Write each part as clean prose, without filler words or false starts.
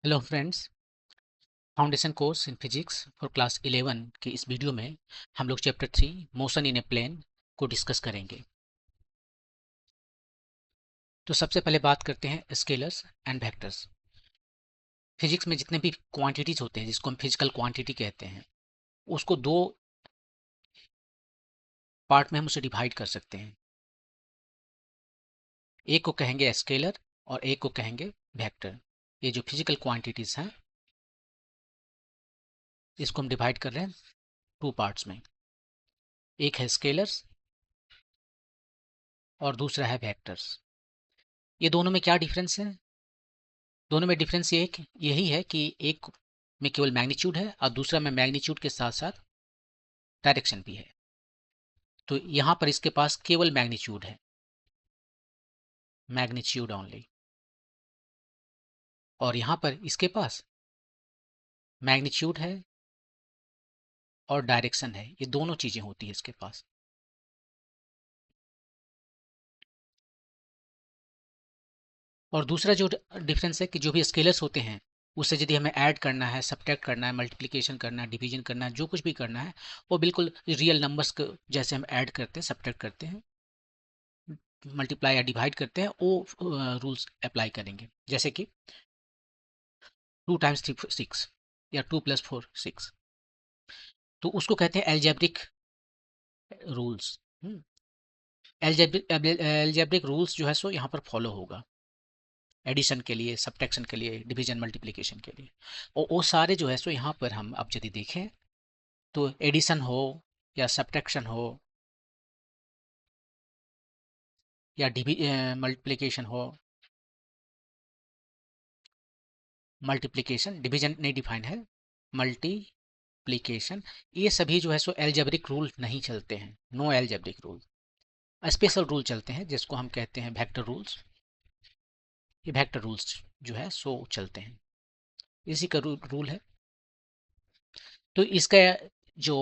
Hello friends. Foundation course in physics for class 11 के इस video में हम लोग chapter 3 motion in a plane को डिस्कस करेंगे। तो सबसे पहले बात करते हैं स्केलर्स एंड वेक्टर्स। फिजिक्स में जितने भी क्वांटिटीज होते हैं जिसको हम फिजिकल क्वांटिटी कहते हैं, उसको दो पार्ट में हम उसे डिवाइड कर सकते हैं। एक को कहेंगे स्केलर और एक को कहेंगे वेक्टर। ये जो फिजिकल क्वांटिटीज हैं इसको हम डिवाइड कर रहे हैं टू पार्ट्स में। एक है स्केलर्स और दूसरा है वेक्टर्स। ये दोनों में क्या डिफरेंस है? दोनों में डिफरेंस यही है कि एक में केवल मैग्नीट्यूड है और दूसरा में मैग्नीट्यूड के साथ साथ डायरेक्शन भी है। तो यहां पर इसके पास केवल मैग्नीट्यूड है, मैग्नीट्यूड ओनली, और यहां पर इसके पास मैग्नीट्यूड है और डायरेक्शन है। ये दोनों चीजें होती है इसके पास। और दूसरा जो डिफरेंस है कि जो भी स्केलर्स होते हैं उससे यदि हमें ऐड करना है, सब्ट्रैक्ट करना है, मल्टीप्लिकेशन करना है, डिवीजन करना है, जो कुछ भी करना है वो बिल्कुल रियल नंबर्स को जैसे हम ऐड करते हैं, सब्ट्रैक्ट करते हैं, मल्टीप्लाई या डिवाइड करते हैं, वो रूल्स अप्लाई करेंगे। जैसे कि 2 टाइम्स 3 6 या 2 + 4 6, तो उसको कहते हैं एल्जेब्रिक रूल्स। एल्जेब्रिक रूल्स जो है सो यहाँ पर फॉलो होगा एडिशन के लिए, सब्ट्रैक्शन के लिए, डिवीजन मल्टीप्लिकेशन के लिए। और वो सारे जो है सो यहाँ पर हम अब यदि देखें तो एडिशन हो या सब्ट्रैक्शन हो या मल्टीप्लिकेशन हो, मल्टीप्लिकेशन, डिवीजन नहीं डिफाइन है, मल्टीप्लिकेशन, ये सभी जो है सो एल्जेब्रिक रूल नहीं चलते हैं। No algebraic rule, special rule चलते हैं जिसको हम कहते हैं वेक्टर रूल्स। ये वेक्टर रूल्स जो है सो चलते हैं, इसी का रूल है। तो इसका जो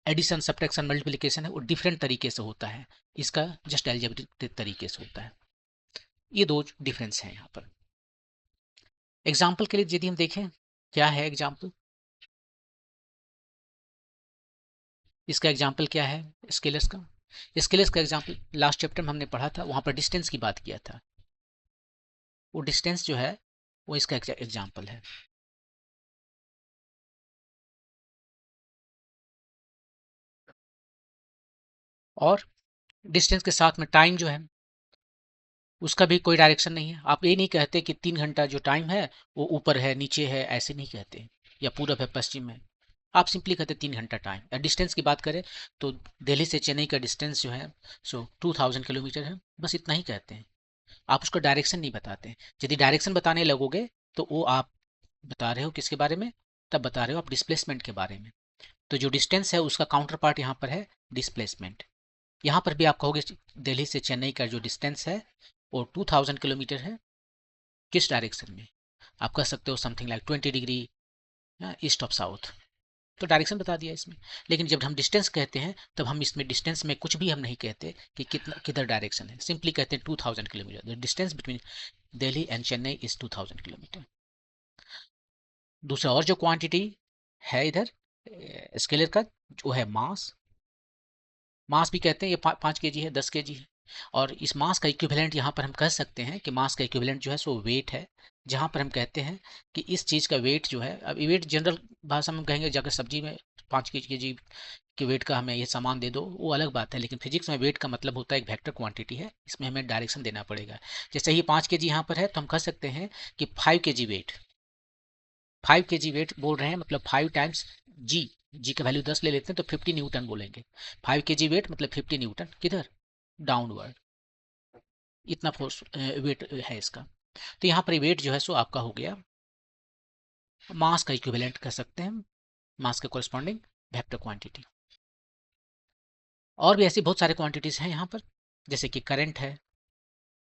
एडिशन, सब्ट्रैक्शन, मल्टीप्लिकेशन है वो डिफरेंट तरीके से होता है, इसका जस्ट एल्जेब्रिक तरीके से होता है। ये दो डिफरेंस हैं यहाँ पर। एग्जाम्पल के लिए यदि हम देखें, क्या है एग्जाम्पल, इसका एग्जाम्पल क्या है स्केलर्स का? स्केलर्स का एग्जाम्पल लास्ट चैप्टर में हमने पढ़ा था, वहां पर डिस्टेंस की बात किया था। वो डिस्टेंस जो है वो इसका एग्जाम्पल है। और डिस्टेंस के साथ में टाइम जो है उसका भी कोई डायरेक्शन नहीं है। आप ये नहीं कहते कि 3 घंटा जो टाइम है वो ऊपर है, नीचे है, ऐसे नहीं कहते, या पूरब है, पश्चिम है। आप सिंपली कहते 3 घंटा टाइम। या डिस्टेंस की बात करें तो दिल्ली से चेन्नई का डिस्टेंस जो है सो 2000 किलोमीटर है, बस इतना ही कहते हैं। आप उसको डायरेक्शन नहीं बताते। यदि डायरेक्शन बताने लगोगे तो वो आप बता रहे हो किसके बारे में? तब बता रहे हो आप डिस्प्लेसमेंट के बारे में। तो जो डिस्टेंस है उसका काउंटर पार्ट यहाँ पर है डिस्प्लेसमेंट। यहाँ पर भी आप कहोगे दिल्ली से चेन्नई का जो डिस्टेंस है वो 2000 किलोमीटर है। किस डायरेक्शन में? आप कह सकते हो something like 20 degree east of south, तो डायरेक्शन बता दिया इसमें। लेकिन जब हम डिस्टेंस कहते हैं तब हम इसमें डिस्टेंस में कुछ भी हम नहीं कहते कि कितना किधर डायरेक्शन है, सिंपली कहते हैं 2000 kilometre. The distance between Delhi and Chennai is 2000 kilometre. दूसरा और जो क्वांटिटी है इधर स्केलर का, जो है मास। मास भी कहते हैं ये 5 kg है, 10 kg है। और इस मास का इक्विवेलेंट यहाँ पर हम कह सकते हैं कि मास का इक्विवेलेंट जो है सो वेट है। जहाँ पर हम कहते हैं कि इस चीज़ का वेट जो है, अब वेट जनरल भाषा में कहेंगे, जाकर सब्जी में 5 kg के वेट का हमें ये सामान दे दो, वो अलग बात है। लेकिन फिजिक्स में वेट का मतलब होता है एक वेक्टर क्वांटिटी है, इसमें हमें डायरेक्शन देना पड़ेगा। जैसे ही 5 kg यहाँ पर है तो हम कह सकते हैं कि 5 kg वेट, 5 kg वेट बोल रहे हैं, मतलब 5 टाइम्स जी। जी का वैल्यू 10 ले लेते हैं तो 50 न्यूटन बोलेंगे। 5 kg वेट मतलब 50 न्यूटन, किधर? डाउनवर्ड। इतना फोर्स वेट है इसका। तो यहाँ पर वेट जो है सो आपका हो गया मास का इक्विवेलेंट कह सकते हैं, मास के कोरस्पॉन्डिंग वेक्टर क्वांटिटी। और भी ऐसी बहुत सारे क्वांटिटीज हैं यहाँ पर, जैसे कि करंट है,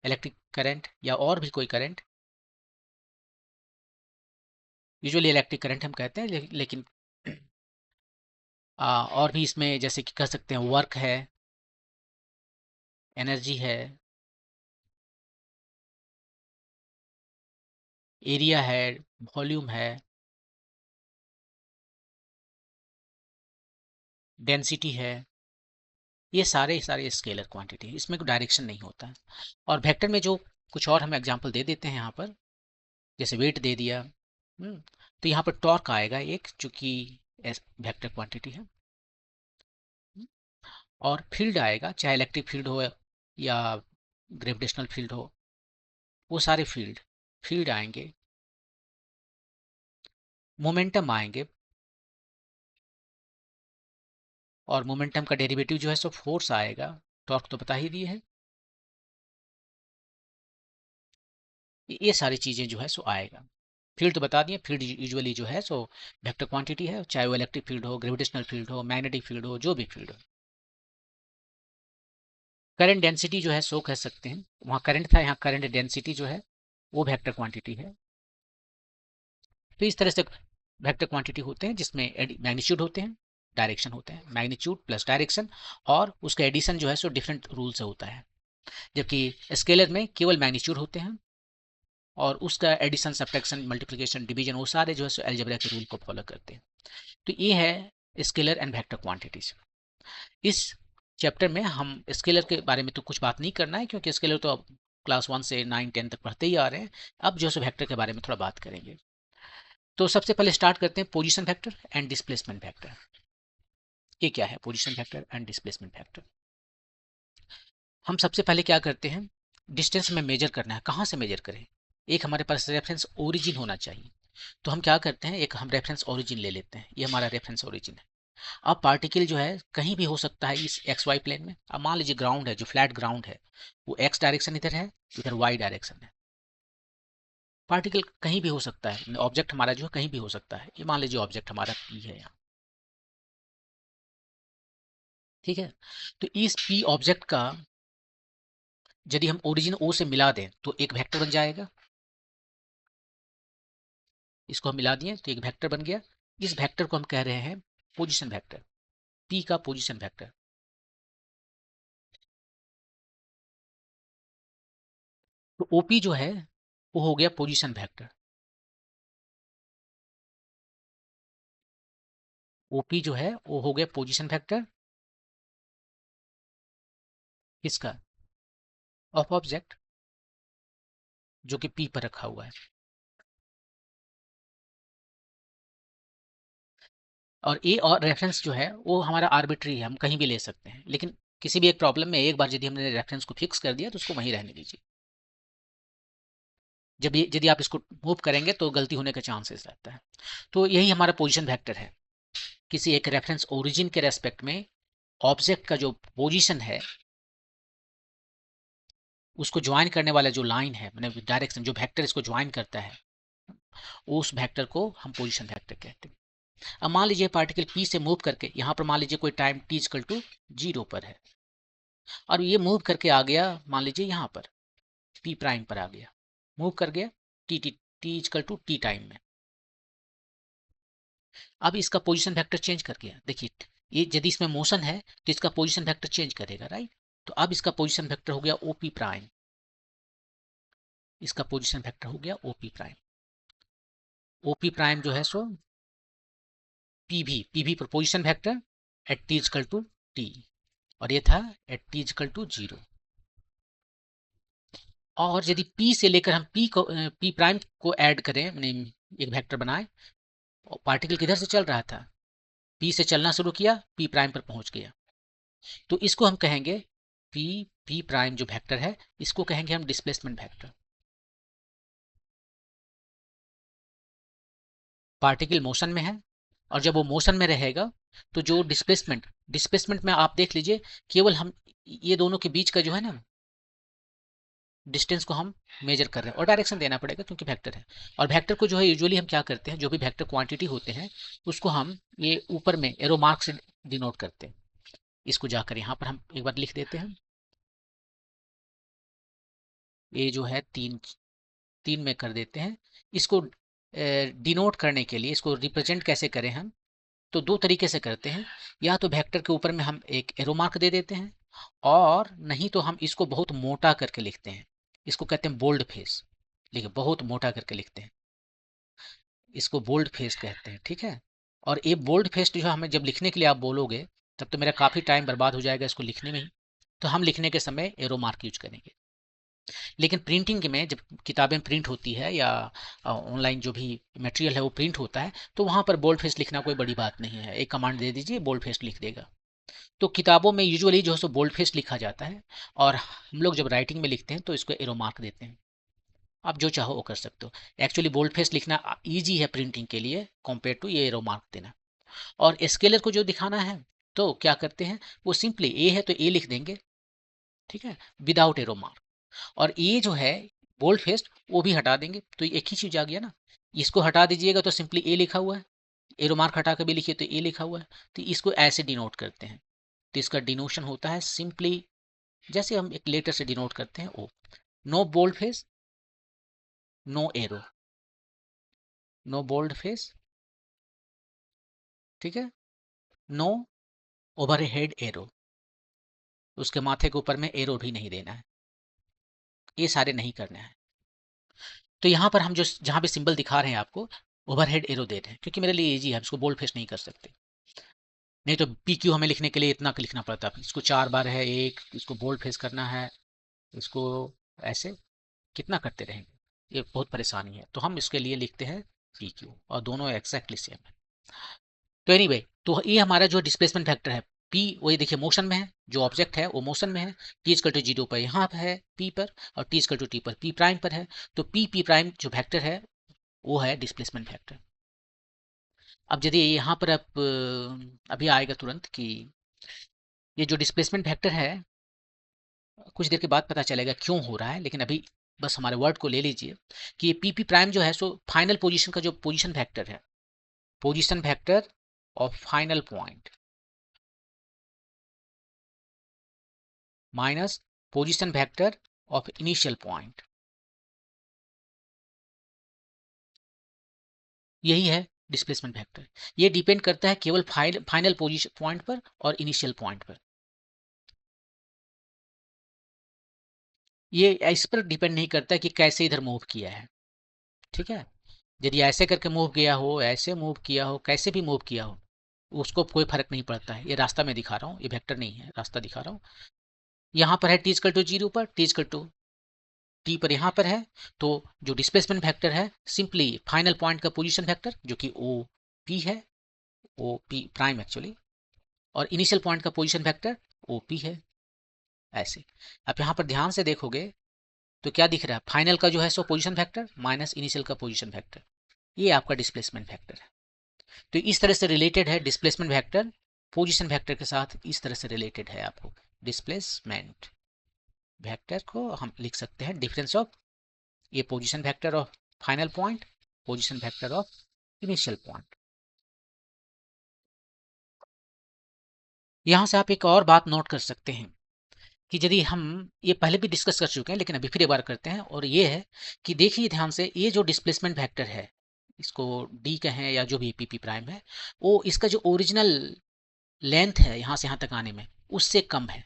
इलेक्ट्रिक करंट या और भी कोई करंट। यूजुअली इलेक्ट्रिक करंट हम कहते हैं, लेकिन और भी इसमें जैसे कि कह सकते हैं वर्क है, एनर्जी है, एरिया है, वॉल्यूम है, डेंसिटी है, ये सारे सारे स्केलर क्वांटिटी है, इसमें कोई डायरेक्शन नहीं होता है। और वेक्टर में जो कुछ और हम एग्जांपल दे देते हैं यहाँ पर, जैसे वेट दे दिया, तो यहाँ पर टॉर्क आएगा एक, जो कि वेक्टर क्वांटिटी है। और फील्ड आएगा, चाहे इलेक्ट्रिक फील्ड हो या ग्रेविटेशनल फील्ड हो, वो सारे फील्ड फील्ड आएंगे। मोमेंटम आएंगे, और मोमेंटम का डेरिवेटिव जो है सो फोर्स आएगा। टॉर्क तो बता ही दिए है। ये सारी चीजें जो है सो आएगा। फील्ड तो बता दिए, फील्ड यूजुअली जो है सो वेक्टर क्वांटिटी है, चाहे वो इलेक्ट्रिक फील्ड हो, ग्रेविटेशनल फील्ड हो, मैग्नेटिक फील्ड हो, जो भी फील्ड हो। करंट डेंसिटी जो है सो कह सकते हैं, वहाँ करंट था, यहाँ करंट डेंसिटी जो है वो वेक्टर क्वांटिटी है। तो इस तरह से वेक्टर क्वांटिटी होते हैं, जिसमें मैग्नीट्यूड होते हैं, डायरेक्शन होते हैं, मैग्नीट्यूड प्लस डायरेक्शन, और उसका एडिशन जो है सो डिफरेंट रूल से होता है। जबकि स्केलर में केवल मैग्नीट्यूड होते हैं, और उसका एडिशन, सब्ट्रैक्शन, मल्टीप्लिकेशन, डिवीजन, वो सारे जो है सो अलजेब्रा के रूल को फॉलो करते हैं। तो ये है स्केलर एंड वेक्टर क्वांटिटीज। इस चैप्टर में हम स्केलर के बारे में तो कुछ बात नहीं करना है, क्योंकि स्केलर तो अब क्लास 1 से 9 10 तक पढ़ते ही आ रहे हैं। अब जो है वेक्टर के बारे में थोड़ा बात करेंगे। तो सबसे पहले स्टार्ट करते हैं position vector and displacement vector. ये क्या है position vector and displacement vector? हम सबसे पहले क्या करते हैं, डिस्टेंस में मेजर करना है। कहाँ से मेजर करें? एक हमारे पास रेफरेंस ओरिजिन होना चाहिए। तो हम क्या करते हैं, एक हम रेफरेंस ओरिजिन ले लेते हैं। ये हमारा रेफरेंस ओरिजिन है। अब पार्टिकल जो है कहीं भी हो सकता है इस एक्स वाई प्लेन में। अब मान लीजिए ग्राउंड है, जो फ्लैट ग्राउंड है, वो एक्स डायरेक्शन इधर है, इधर वाई डायरेक्शन है। पार्टिकल कहीं भी हो सकता है, ऑब्जेक्ट हमारा जो है कहीं भी हो सकता है। ये मान लीजिए ऑब्जेक्ट हमारा पी है यहाँ, ठीक है। तो इस पी ऑब्जेक्ट का यदि हम ओरिजिन ओ से मिला दें तो एक वेक्टर बन जाएगा। इसको हम मिला दिए तो एक वेक्टर बन गया। इस वेक्टर को हम कह रहे हैं पोजीशन वेक्टर, पी का पोजीशन वेक्टर। तो ओपी जो है वो हो गया पोजीशन वेक्टर। ओपी जो है वो हो गया पोजीशन वेक्टर किसका? ऑफ ऑब्जेक्ट, जो कि पी पर रखा हुआ है। और ए और रेफरेंस जो है वो हमारा आर्बिट्री है, हम कहीं भी ले सकते हैं। लेकिन किसी भी एक प्रॉब्लम में एक बार यदि हमने रेफरेंस को फिक्स कर दिया तो उसको वहीं रहने दीजिए। जब ये यदि आप इसको मूव करेंगे तो गलती होने का चांसेस रहता है। तो यही हमारा पोजीशन वेक्टर है। किसी एक रेफरेंस ओरिजिन के रेस्पेक्ट में ऑब्जेक्ट का जो पोजीशन है, उसको ज्वाइन करने वाला जो लाइन है, मैंने डायरेक्शन, जो वेक्टर इसको ज्वाइन करता है, उस वेक्टर को हम पोजीशन वेक्टर कहते हैं। अब मान लीजिए पार्टिकल पी से मूव करके यहाँ पर मान लीजिए कोई टाइम टी इक्वल टू 0 पर है, और ये मूव करके आ गया मान लीजिए यहाँ पर पी प्राइम पर आ गया, मूव कर गया t t t equal to t time में। अब इसका पोजीशन वेक्टर चेंज कर गया। देखिए, ये यदि इसमें मोशन है तो इसका पोजीशन वेक्टर चेंज करेगा, राइट। तो अब इसका पोजीशन वेक्टर हो गया ओपी प्राइम। इसका पोजीशन वेक्टर हो गया ओपी प्राइम। ओपी प्राइम जो है सो पीवी पर position vector at t equal to t, और ये था एट टी इक्वल टू 0। और यदि P से लेकर हम P प्राइम को ऐड करें, एक वेक्टर बनाए, पार्टिकल किधर से चल रहा था, P से चलना शुरू किया, P प्राइम पर पहुंच गया, तो इसको हम कहेंगे P प्राइम जो वेक्टर है, इसको कहेंगे हम डिस्प्लेसमेंट वेक्टर। पार्टिकल मोशन में है, और जब वो मोशन में रहेगा तो जो डिस्प्लेसमेंट में आप देख लीजिए, केवल हम ये दोनों के बीच का जो है ना डिस्टेंस को हम मेजर कर रहे हैं, और डायरेक्शन देना पड़ेगा क्योंकि वेक्टर है। और वेक्टर को जो है यूजुअली हम क्या करते हैं, जो भी वेक्टर क्वांटिटी होते हैं उसको हम ये ऊपर में एरो मार्क से डिनोट करते हैं। इसको जाकर यहाँ पर हम एक बार लिख देते हैं। ये जो है तीन तीन में कर देते हैं। इसको डिनोट करने के लिए, इसको रिप्रेजेंट कैसे करें हम, तो दो तरीके से करते हैं। या तो वेक्टर के ऊपर में हम एक एरो मार्क दे देते हैं, और नहीं तो हम इसको बहुत मोटा करके लिखते हैं। इसको कहते हैं बोल्ड फेस। लेकिन बहुत मोटा करके लिखते हैं, इसको बोल्ड फेस कहते हैं, ठीक है। और ये बोल्ड फेस जो हमें जब लिखने के लिए आप बोलोगे तब तो मेरा काफ़ी टाइम बर्बाद हो जाएगा इसको लिखने में ही, तो हम लिखने के समय एरो मार्क यूज करेंगे। लेकिन प्रिंटिंग में जब किताबें प्रिंट होती है या ऑनलाइन जो भी मटेरियल है वो प्रिंट होता है, तो वहाँ पर बोल्ड फेस लिखना कोई बड़ी बात नहीं है, एक कमांड दे दीजिए बोल्ड फेस लिख देगा। तो किताबों में यूजुअली जो है सो बोल्ड फेस लिखा जाता है, और हम लोग जब राइटिंग में लिखते हैं तो इसको एरो मार्क देते हैं। आप जो चाहो वो कर सकते हो। एक्चुअली बोल्ड फेस लिखना ईजी है प्रिंटिंग के लिए कंपेयर टू ये एरो मार्क देना। और स्केलर को जो दिखाना है तो क्या करते हैं, वो सिंपली ए है तो ए लिख देंगे, ठीक है, विदाउट एरो मार्क। और ये जो है बोल्ड फेस वो भी हटा देंगे, तो एक ही चीज आ गया ना। इसको हटा दीजिएगा तो सिंपली ए लिखा हुआ है, एरो मार्क हटा कर भी लिखिए तो ए लिखा हुआ है, तो इसको ऐसे डिनोट करते हैं। तो इसका डिनोशन होता है सिंपली जैसे हम एक लेटर से डिनोट करते हैं O, no bold face, no arrow, no bold face, ठीक है, नो ओवरहेड एरो, उसके माथे के ऊपर में एरो भी नहीं देना है, ये सारे नहीं करने हैं। तो यहाँ पर हम जो जहाँ भी सिंबल दिखा रहे हैं आपको ओवरहेड एरो दे रहे हैं, क्योंकि मेरे लिए इजी है, इसको बोल्ड फेस नहीं कर सकते। नहीं तो पी क्यू हमें लिखने के लिए इतना लिखना पड़ता है, इसको 4 बार है एक, इसको बोल्ड फेस करना है, इसको ऐसे कितना करते रहेंगे, ये बहुत परेशानी है। तो हम इसके लिए लिखते हैं पी क्यू, और दोनों एक्जैक्टली सेम है। तो एनीवे तो ये हमारा जो डिस्प्लेसमेंट फैक्टर है पी, वही देखिए मोशन में है, जो ऑब्जेक्ट है वो मोशन में है, टी इक्वल टू 0 पर यहाँ पर है पी पर, और टी इक्वल टू टी पर पी प्राइम पर है। तो पी पी प्राइम जो फैक्टर है वो है डिस्प्लेसमेंट फैक्टर। अब यदि यहाँ पर आप अभी आएगा तुरंत कि ये जो डिस्प्लेसमेंट फैक्टर है कुछ देर के बाद पता चलेगा क्यों हो रहा है, लेकिन अभी बस हमारे वर्ड को ले लीजिए कि पी पी प्राइम जो है सो फाइनल पोजीशन का जो पोजीशन फैक्टर है, position factor of final point minus position factor of initial point, यही है डिस्प्लेसमेंट फैक्टर। ये डिपेंड करता है केवल फाइनल पोजीशन पॉइंट पर और इनिशियल पॉइंट पर, ये इस पर डिपेंड नहीं करता कि कैसे इधर मूव किया है, ठीक है। यदि ऐसे करके मूव किया हो, ऐसे मूव किया हो, कैसे भी मूव किया हो, उसको कोई फर्क नहीं पड़ता है। ये रास्ता मैं दिखा रहा हूँ, ये वेक्टर नहीं है, रास्ता दिखा रहा हूँ। यहाँ पर है टी इक्वल टू 0 पर, टी इक्वल टू टी पर यहाँ पर है, तो जो डिस्प्लेसमेंट फैक्टर है सिंपली फाइनल पॉइंट का पोजीशन फैक्टर जो कि ओ पी है, ओ पी प्राइम एक्चुअली, और इनिशियल पॉइंट का पोजीशन फैक्टर ओ पी है, ऐसे। अब यहाँ पर ध्यान से देखोगे तो क्या दिख रहा है, फाइनल का जो है सो पोजीशन फैक्टर माइनस इनिशियल का पोजीशन फैक्टर, ये आपका डिस्प्लेसमेंट फैक्टर है। तो इस तरह से रिलेटेड है डिस्प्लेसमेंट वेक्टर पोजीशन वेक्टर के साथ, इस तरह से रिलेटेड है। आपको डिस्प्लेसमेंट वेक्टर को हम लिख सकते हैं डिफरेंस ऑफ ये position vector of final point, position vector of initial point. यहां से आप एक और बात नोट कर सकते हैं कि यदि हम ये पहले भी डिस्कस कर चुके हैं लेकिन अभी फिर एक बार करते हैं, और ये है कि देखिए ध्यान से ये जो डिस्प्लेसमेंट वेक्टर है, इसको डी कहें या जो भी पी प्राइम है, वो इसका जो ओरिजिनल लेंथ है यहाँ से यहाँ तक आने में उससे कम है,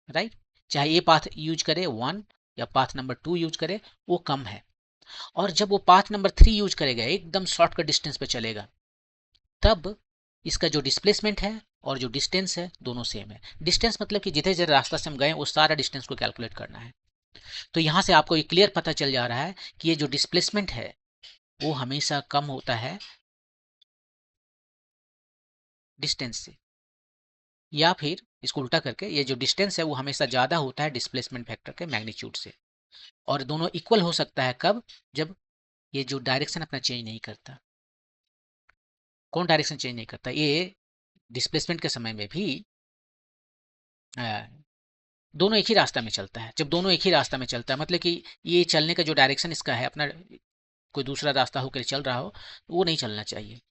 राइट। चाहे ये पाथ यूज करे 1 या पाथ नंबर 2 यूज करे, वो कम है। और जब वो पाथ नंबर 3 यूज करेगा, एकदम शॉर्टकट डिस्टेंस पे चलेगा, तब इसका जो डिस्प्लेसमेंट है और जो डिस्टेंस है दोनों सेम है। डिस्टेंस मतलब कि जितने जितने रास्ता से हम गए वो सारा डिस्टेंस को कैलकुलेट करना है। तो यहाँ से आपको ये क्लियर पता चल जा रहा है कि ये जो डिस्प्लेसमेंट है वो हमेशा कम होता है डिस्टेंस से, या फिर इसको उल्टा करके ये जो डिस्टेंस है वो हमेशा ज़्यादा होता है डिस्प्लेसमेंट फैक्टर के मैग्नीट्यूड से। और दोनों इक्वल हो सकता है कब, जब ये जो डायरेक्शन अपना चेंज नहीं करता। कौन डायरेक्शन चेंज नहीं करता, ये डिस्प्लेसमेंट के समय में भी दोनों एक ही रास्ता में चलता है। जब दोनों एक ही रास्ता में चलता है मतलब कि ये चलने का जो डायरेक्शन इसका है अपना, कोई दूसरा रास्ता होकर चल रहा हो, वो नहीं चलना चाहिए।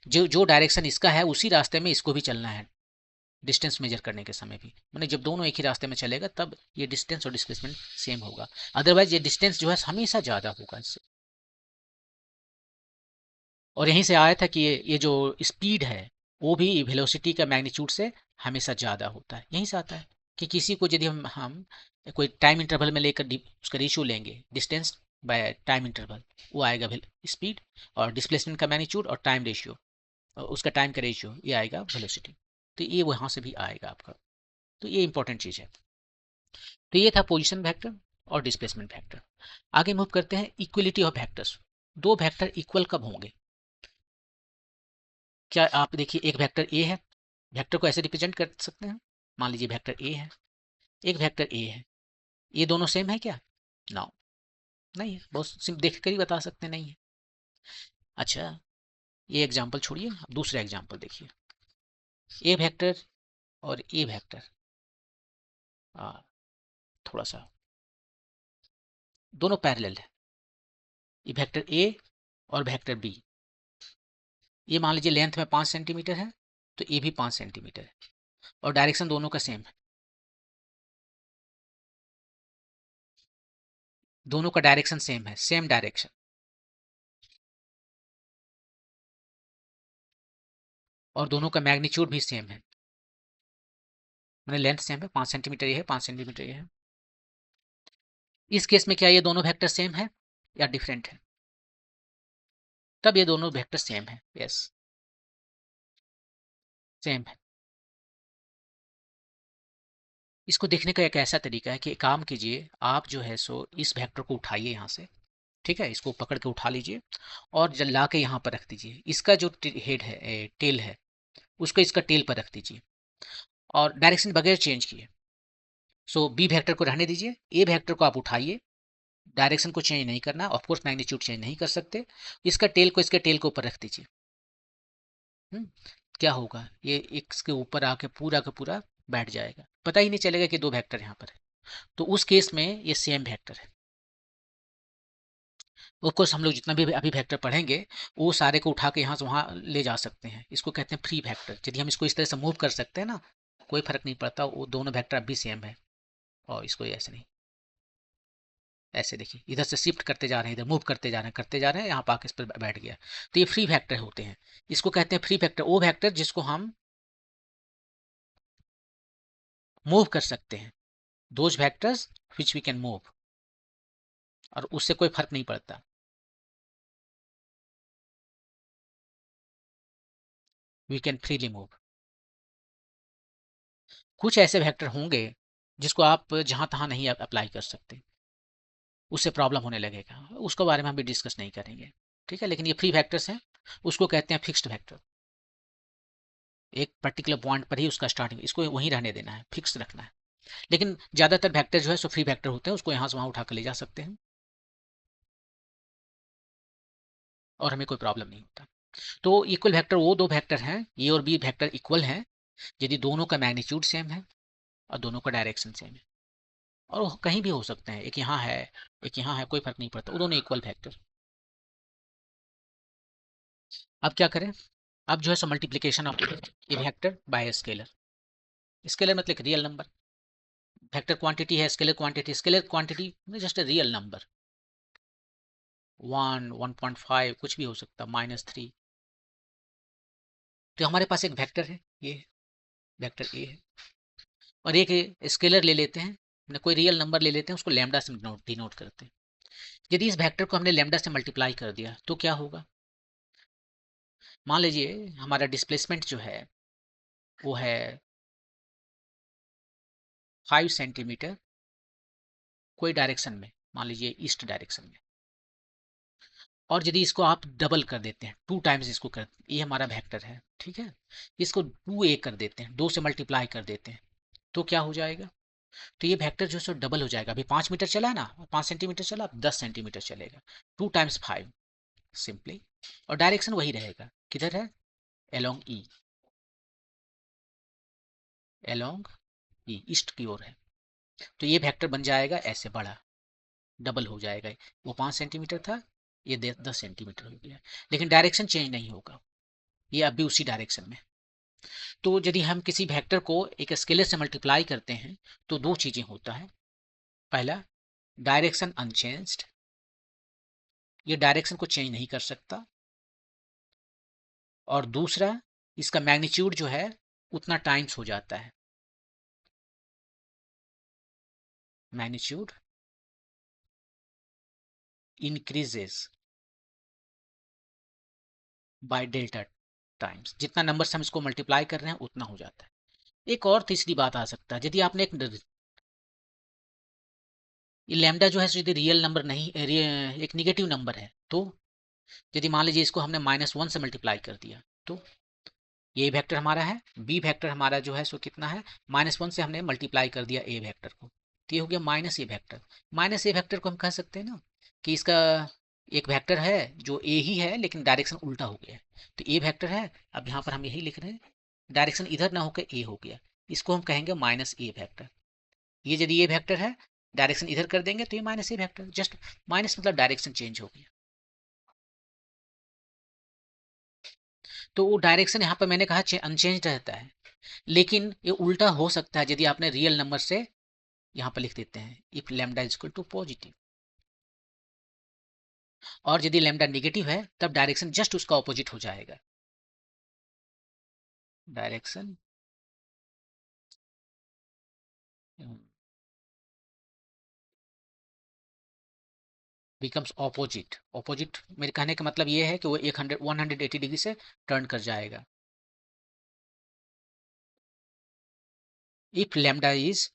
जो जो डायरेक्शन इसका है उसी रास्ते में इसको भी चलना है डिस्टेंस मेजर करने के समय भी। मतलब जब दोनों एक ही रास्ते में चलेगा तब ये डिस्टेंस और डिस्प्लेसमेंट सेम होगा, अदरवाइज ये डिस्टेंस जो है हमेशा ज़्यादा होगा इससे। और यहीं से आया था कि ये जो स्पीड है वो भी वेलोसिटी का मैग्नीट्यूड से हमेशा ज़्यादा होता है। यहीं से आता है कि किसी को यदि हम कोई टाइम इंटरवल में लेकर उसका रेशियो लेंगे डिस्टेंस बाय टाइम इंटरवल, वो आएगा स्पीड, और डिस्प्लेसमेंट का मैग्नीट्यूड और टाइम रेशियो, उसका टाइम का रेशियो, ये आएगा वेलोसिटी। तो ये वहाँ से भी आएगा आपका। तो ये इंपॉर्टेंट चीज़ है। तो ये था पोजीशन वेक्टर और डिस्प्लेसमेंट वेक्टर। आगे मूव करते हैं इक्वलिटी ऑफ वेक्टर्स। दो वेक्टर इक्वल कब होंगे? क्या आप देखिए, एक वेक्टर ए है, वेक्टर को ऐसे रिप्रेजेंट कर सकते हैं, मान लीजिए वेक्टर ए है, एक वेक्टर ए है, ये दोनों सेम है क्या? नो, नहीं है। बहुत सिंपल देख कर ही बता सकते हैं, नहीं है। अच्छा, ये एग्जाम्पल छोड़िए, अब दूसरा एग्जाम्पल देखिए। ए वेक्टर और ए वेक्टर, थोड़ा सा दोनों पैरेलल है, ये वेक्टर ए और वेक्टर बी। ये मान लीजिए लेंथ में 5 सेंटीमीटर है, तो ये भी 5 सेंटीमीटर है, और डायरेक्शन दोनों का सेम है। दोनों का डायरेक्शन सेम है, सेम डायरेक्शन, और दोनों का मैग्नीट्यूड भी सेम है, मैंने लेंथ सेम है, 5 सेंटीमीटर ये है, 5 सेंटीमीटर ये है। इस केस में क्या ये दोनों वेक्टर सेम है या डिफरेंट है? तब ये दोनों वेक्टर सेम है, यस, सेम है। इसको देखने का एक ऐसा तरीका है कि काम कीजिए, आप जो है सो इस वेक्टर को उठाइए यहाँ से, ठीक है, इसको पकड़ के उठा लीजिए और ला के यहाँ पर रख दीजिए। इसका जो हेड है, टेल है, उसको इसका टेल पर रख दीजिए, और डायरेक्शन बगैर चेंज किए। सो बी वेक्टर को रहने दीजिए, ए वेक्टर को आप उठाइए, डायरेक्शन को चेंज नहीं करना, ऑफ कोर्स मैग्नीट्यूड चेंज नहीं कर सकते। इसका टेल को इसके टेल के ऊपर रख दीजिए। क्या होगा, ये इसके ऊपर आके पूरा का पूरा बैठ जाएगा, पता ही नहीं चलेगा कि दो वेक्टर यहाँ पर है। तो उस केस में ये सेम वेक्टर है। ऑफ कोर्स हम लोग जितना भी अभी वेक्टर पढ़ेंगे, वो सारे को उठा के यहाँ से वहाँ ले जा सकते हैं, इसको कहते हैं फ्री वेक्टर। यदि हम इसको इस तरह से मूव कर सकते हैं ना, कोई फर्क नहीं पड़ता, वो दोनों वेक्टर अब भी सेम है। और इसको ऐसे नहीं, ऐसे देखिए, इधर से शिफ्ट करते जा रहे हैं, इधर मूव करते जा रहे हैं, करते जा रहे हैं, यहाँ पाके इस पर बैठ गया। तो ये फ्री वेक्टर होते हैं। इसको कहते हैं फ्री वेक्टर, वो वेक्टर जिसको हम मूव कर सकते हैं, those vectors which we can move, और उससे कोई फर्क नहीं पड़ता, वी कैन फ्रीली मूव। कुछ ऐसे वेक्टर होंगे जिसको आप जहां तहां नहीं अप्लाई कर सकते, उससे प्रॉब्लम होने लगेगा, उसके बारे में हम भी डिस्कस नहीं करेंगे, ठीक है। लेकिन ये फ्री वेक्टर्स हैं, उसको कहते हैं फिक्स्ड वेक्टर। एक पर्टिकुलर पॉइंट पर ही उसका स्टार्टिंग, इसको वहीं रहने देना है, फिक्स रखना है। लेकिन ज्यादातर वेक्टर जो है सो फ्री वेक्टर होते हैं, उसको यहाँ से वहां उठा कर ले जा सकते हैं, और हमें कोई प्रॉब्लम नहीं होता। तो इक्वल वेक्टर वो दो वेक्टर हैं, ए और बी वेक्टर इक्वल हैं, यदि दोनों का मैग्नीट्यूड सेम है और दोनों का डायरेक्शन सेम है, और वो कहीं भी हो सकते हैं, एक यहाँ है, एक यहाँ है, कोई फर्क नहीं पड़ता, वो दोनों इक्वल वेक्टर। अब क्या करें? अब जो है सो multiplication of A vector by scalar. Scalar मतलब रियल नंबर, वेक्टर क्वांटिटी है, scalar quantity, scalar quantity just a real number, 1, 1.5 कुछ भी हो सकता, -3। तो हमारे पास एक वेक्टर है, ये वेक्टर ए है, और एक स्केलर ले लेते हैं, कोई रियल नंबर ले लेते हैं, उसको लैम्डा से डिनोट करते हैं। यदि इस वेक्टर को हमने लैम्डा से मल्टीप्लाई कर दिया तो क्या होगा? मान लीजिए हमारा डिस्प्लेसमेंट जो है वो है 5 सेंटीमीटर, कोई डायरेक्शन में, मान लीजिए ईस्ट डायरेक्शन में, और यदि इसको आप डबल कर देते हैं, 2 टाइम्स इसको कर, ये हमारा वेक्टर है, ठीक है, इसको 2a कर देते हैं, 2 से मल्टीप्लाई कर देते हैं, तो क्या हो जाएगा? तो ये वेक्टर जो है सो डबल हो जाएगा। अभी 5 मीटर चला है ना, 5 सेंटीमीटर चला, अब 10 सेंटीमीटर चलेगा, 2 टाइम्स 5 सिंपली, और डायरेक्शन वही रहेगा, किधर है? एलोंग ई, एलोंग ई, ईस्ट की ओर है। तो ये वेक्टर बन जाएगा ऐसे बड़ा, डबल हो जाएगा, वो 5 सेंटीमीटर था, ये 10 सेंटीमीटर हो गया, लेकिन डायरेक्शन चेंज नहीं होगा, ये अब भी उसी डायरेक्शन में। तो यदि हम किसी वेक्टर को एक स्केलर से मल्टीप्लाई करते हैं तो दो चीजें होता है, पहला डायरेक्शन अनचेंज्ड, ये डायरेक्शन को चेंज नहीं कर सकता, और दूसरा इसका मैग्नीट्यूड जो है उतना टाइम्स हो जाता है, magnitude increases by delta times. जितना नंबर से हम इसको मल्टीप्लाई कर रहे हैं उतना हो जाता है। एक और तीसरी बात आ सकता है, यदि आपने ये लैम्डा जो है यदि रियल नंबर नहीं, एक निगेटिव नंबर है, तो यदि मान लीजिए इसको हमने -1 से मल्टीप्लाई कर दिया, तो ये वेक्टर हमारा है, बी वेक्टर हमारा जो है सो कितना है, -1 से हमने मल्टीप्लाई कर दिया ए वेक्टर को, तो ये हो गया माइनस ए वेक्टर। माइनस ए वेक्टर को हम कह सकते हैं ना कि इसका एक वेक्टर है जो ए ही है लेकिन डायरेक्शन उल्टा हो गया है, तो ए वेक्टर है। अब यहाँ पर हम यही लिख रहे हैं, डायरेक्शन इधर ना होकर ए हो गया, इसको हम कहेंगे माइनस ए वेक्टर। ये यदि ये वेक्टर है, डायरेक्शन इधर कर देंगे तो ये माइनस ए वेक्टर, जस्ट माइनस मतलब डायरेक्शन चेंज हो गया। तो वो डायरेक्शन यहाँ पर मैंने कहा अनचेंज रहता है, लेकिन ये उल्टा हो सकता है यदि आपने रियल नंबर से यहाँ पर लिख देते हैं if lambda is equal to positive, और यदि लैम्डा नेगेटिव है तब डायरेक्शन जस्ट उसका ऑपोजिट हो जाएगा। Direction becomes opposite. ऑपोजिट मेरे कहने का मतलब ये है कि वो 180 डिग्री से टर्न कर जाएगा। If lambda is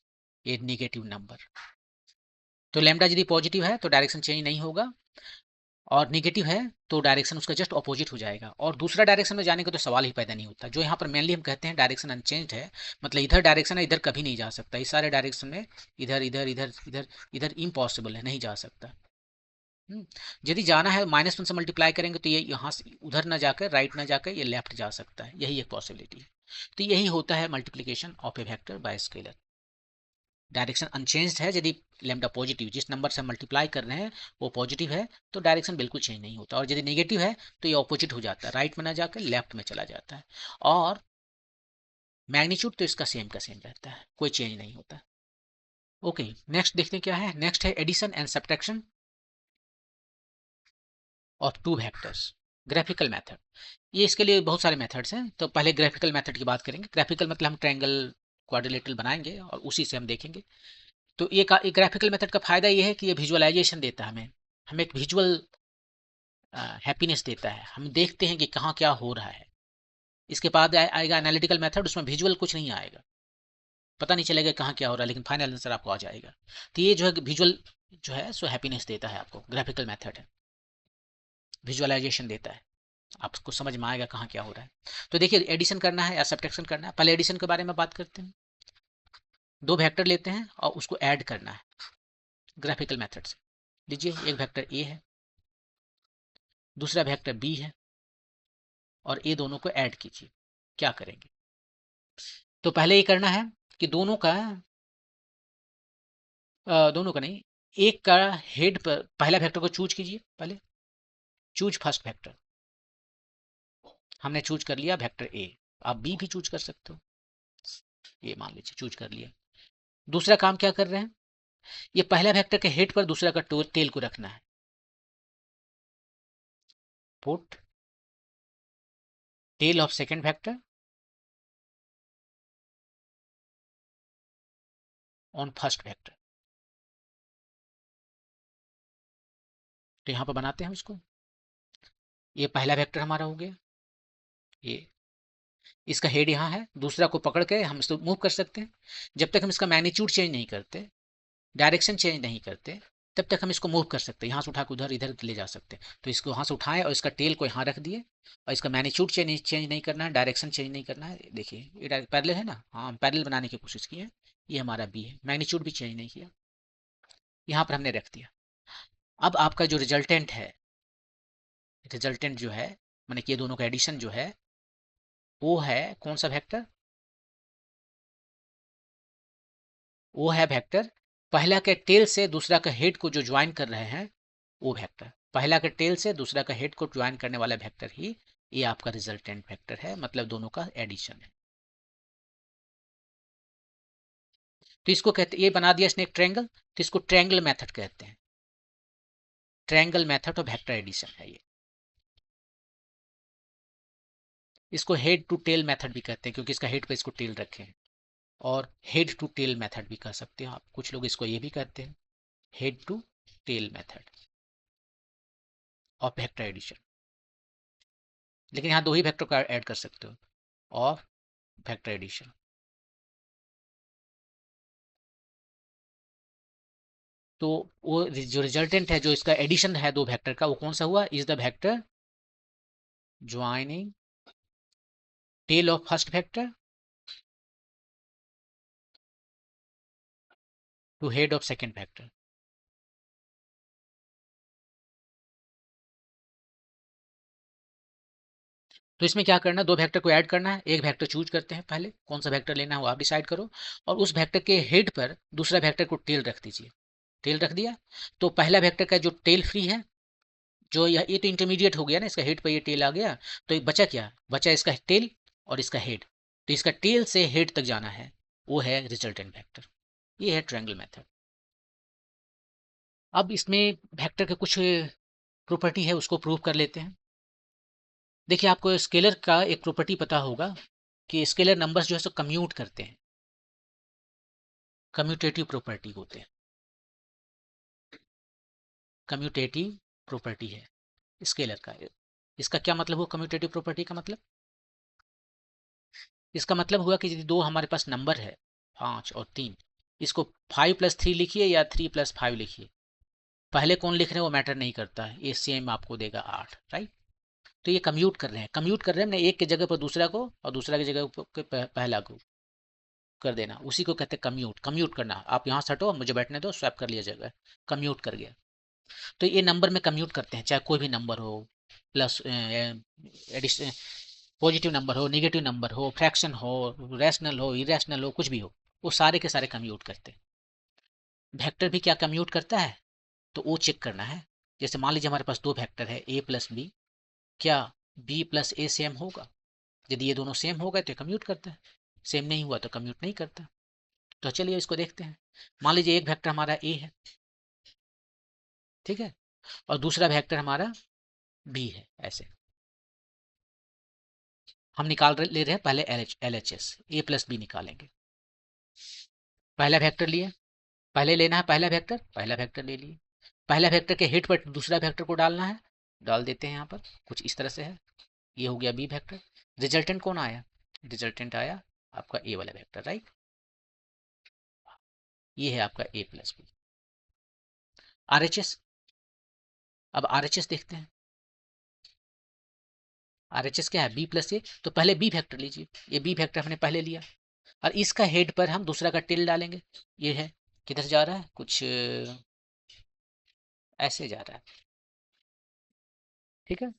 a negative number, तो लैम्डा यदि पॉजिटिव है तो डायरेक्शन चेंज नहीं होगा, और निगेटिव है तो डायरेक्शन उसका जस्ट अपोजिट हो जाएगा, और दूसरा डायरेक्शन में जाने का तो सवाल ही पैदा नहीं होता। जो यहाँ पर मेनली हम कहते हैं डायरेक्शन अनचेंज है, मतलब इधर डायरेक्शन है इधर कभी नहीं जा सकता, इस सारे डायरेक्शन में इधर इधर इधर इधर इधर इम्पॉसिबल है, नहीं जा सकता। यदि जाना है -1 से मल्टीप्लाई करेंगे तो ये यहाँ से उधर ना जाकर, राइट ना जाकर, ये लेफ्ट जा सकता है, यही एक पॉसिबिलिटी है। तो यही होता है multiplication of A vector by scalar. Direction unchanged है, यदि लैम्डा पॉजिटिव, जिस नंबर से मल्टीप्लाई कर रहे हैं वो पॉजिटिव है, तो डायरेक्शन बिल्कुल चेंज नहीं होता, और यदि नेगेटिव है तो ये ऑपोजिट हो जाता है, राइट में ना जाकर लेफ्ट में चला जाता है, और मैग्नीट्यूड तो इसका सेम का सेम रहता है, कोई चेंज नहीं होता। ओके, नेक्स्ट देखते हैं क्या है। नेक्स्ट है addition and subtraction of two vectors, graphical method. ये इसके लिए बहुत सारे मेथड्स हैं, तो पहले ग्राफिकल मेथड की बात करेंगे। ग्राफिकल मतलब हम ट्रायंगल क्वाड्रिलेटरल बनाएंगे और उसी से हम देखेंगे। तो ये ग्राफिकल मेथड का फायदा ये है कि ये विजुअलाइजेशन देता है हमें एक विजुअल हैप्पीनेस देता है, हम देखते हैं कि कहाँ क्या हो रहा है। इसके बाद आएगा एनालिटिकल मेथड, उसमें विजुअल कुछ नहीं आएगा, पता नहीं चलेगा कहाँ क्या हो रहा है, लेकिन फाइनल आंसर आपको आ जाएगा। तो ये जो है विजुअल जो है सो हैप्पीनेस देता है आपको, ग्राफिकल मेथड है, विजुअलाइजेशन देता है, आपको समझ में आएगा कहाँ क्या हो रहा है। तो देखिए एडिशन करना है या सब्ट्रैक्शन करना है, पहले एडिशन के बारे में बात करते हैं। दो वेक्टर लेते हैं और उसको ऐड करना है ग्राफिकल मेथड से। लीजिए एक वेक्टर ए है, दूसरा वेक्टर बी है, और ये दोनों को ऐड कीजिए। क्या करेंगे, तो पहले ये करना है कि दोनों का नहीं, एक का हेड पर पहला वेक्टर को चूज कीजिए। पहले चूज फर्स्ट वेक्टर, हमने चूज कर लिया वेक्टर ए, आप बी भी चूज कर सकते हो, ये मान लीजिए चूज कर लिया। दूसरा काम क्या कर रहे हैं, ये पहला वेक्टर के हेड पर दूसरा का टेल को रखना है। Put tail of second vector on first vector. तो यहां पर बनाते हैं हम इसको, ये पहला वेक्टर हमारा हो गया, ये इसका हेड यहाँ है, दूसरा को पकड़ के हम इसको मूव कर सकते हैं। जब तक हम इसका मैग्नीट्यूड चेंज नहीं करते, डायरेक्शन चेंज नहीं करते, तब तक हम इसको मूव कर सकते हैं, यहाँ से उठा के उधर इधर ले जा सकते हैं। तो इसको यहाँ से उठाएं और इसका टेल को यहाँ रख दिए, और इसका मैग्नीट्यूड चेंज नहीं करना है, डायरेक्शन चेंज नहीं करना है। देखिए ये पैरेलल है ना, हाँ पैरेलल बनाने की कोशिश की है, ये हमारा बी है, मैग्नीट्यूड भी चेंज नहीं किया, यहाँ पर हमने रख दिया। अब आपका जो रिजल्टेंट जो है, माने कि ये दोनों का एडिशन जो है, वो है कौन सा वेक्टर, वो है वेक्टर पहला के टेल से दूसरा का हेड को जो ज्वाइन कर रहे हैं, वो वेक्टर पहला के टेल से दूसरा का हेड को ज्वाइन करने वाला वेक्टर ही ये आपका रिजल्टेंट वेक्टर है, मतलब दोनों का एडिशन है। तो इसको कहते, ये बना दिया इसने एक ट्रायंगल, तो इसको ट्रायंगल मेथड कहते हैं, triangle method of vector addition है ये। इसको हेड टू टेल मेथड भी कहते हैं, क्योंकि इसका हेड पे इसको टेल रखे हैं, और हेड टू टेल मेथड भी कह सकते हो आप, कुछ लोग इसको ये भी कहते हैं head to tail method. Of vector addition. लेकिन यहाँ दो ही वेक्टर को ऐड कर सकते हो, ऑफ वेक्टर एडिशन। तो वो जो रिजल्टेंट है, जो इसका एडिशन है दो वेक्टर का, वो कौन सा हुआ? Is the vector joining tail of first vector to head of second vector. तो इसमें क्या करना है, दो वेक्टर को ऐड करना है, एक वेक्टर चूज करते हैं, पहले कौन सा वेक्टर लेना है वो आप डिसाइड करो, और उस वेक्टर के हेड पर दूसरा वेक्टर को टेल रख दीजिए। टेल रख दिया तो पहला वेक्टर का जो टेल फ्री है, जो ये तो इंटरमीडिएट हो गया ना, इसका हेड पर ये टेल आ गया, तो एक बचा क्या? बचा इसका टेल और इसका हेड। तो इसका टेल से हेड तक जाना है, वो है रिजल्टेंट वेक्टर। ये है ट्रायंगल मेथड। अब इसमें वेक्टर के कुछ प्रॉपर्टी है, उसको प्रूव कर लेते हैं। देखिए, आपको स्केलर का एक प्रॉपर्टी पता होगा कि स्केलर नंबर्स जो है सो कम्यूट करते हैं, कम्यूटेटिव प्रॉपर्टी होते हैं। कम्यूटेटिव प्रॉपर्टी है स्केलर का। इसका क्या मतलब हुआ कम्यूटेटिव प्रॉपर्टी का मतलब? इसका मतलब हुआ कि यदि दो हमारे पास नंबर है 5 और 3, इसको 5+3 लिखिए या 3+5 लिखिए, पहले कौन लिख रहे हैं वो मैटर नहीं करता है, ये सेम आपको देगा 8, राइट। तो ये कम्यूट कर रहे हैं, कम्यूट कर रहे हैं, हमने एक की जगह पर दूसरा को और दूसरा की जगह पर पहला को कर देना, उसी को कहते हैं कम्यूट। कम्यूट करना, आप यहाँ से हटो, मुझे बैठने दो, स्वैप कर लिया जाएगा, कम्यूट कर गया। तो ये नंबर में कम्यूट करते हैं, चाहे कोई भी नंबर हो, प्लस एडिशन, पॉजिटिव नंबर हो, नेगेटिव नंबर हो, फ्रैक्शन हो, रैशनल हो, इरेशनल हो, कुछ भी हो, वो सारे के सारे कम्यूट करते हैं। वेक्टर भी क्या कम्यूट करता है, तो वो चेक करना है। जैसे मान लीजिए हमारे पास दो वेक्टर है a प्लस बी, क्या b प्लस ए सेम होगा? यदि ये दोनों सेम हो गए तो कम्यूट करता है, सेम नहीं हुआ तो कम्यूट नहीं करता। तो चलिए इसको देखते हैं। मान लीजिए एक वेक्टर हमारा a है, ठीक है, और दूसरा वेक्टर हमारा b है। ऐसे हम ले रहे हैं पहले LHS, a प्लस बी निकालेंगे। पहला वेक्टर लिए, पहले लेना है पहला वेक्टर ले लिए, पहला वेक्टर के हेड पर दूसरा वेक्टर को डालना है, डाल देते हैं यहाँ पर, कुछ इस तरह से है। ये हो गया बी वेक्टर। रिजल्टेंट कौन आया? रिजल्टेंट आया आपका ए वाला वेक्टर, राइट। ये है आपका a प्लस बी। RHS, अब RHS देखते हैं। RHS क्या है? b प्लस ए। तो पहले b वेक्टर लीजिए, ये b वेक्टर हमने पहले लिया, और इसका हेड पर हम दूसरा का टिल डालेंगे। ये है, किधर जा रहा है, कुछ ऐसे जा रहा है, ठीक है।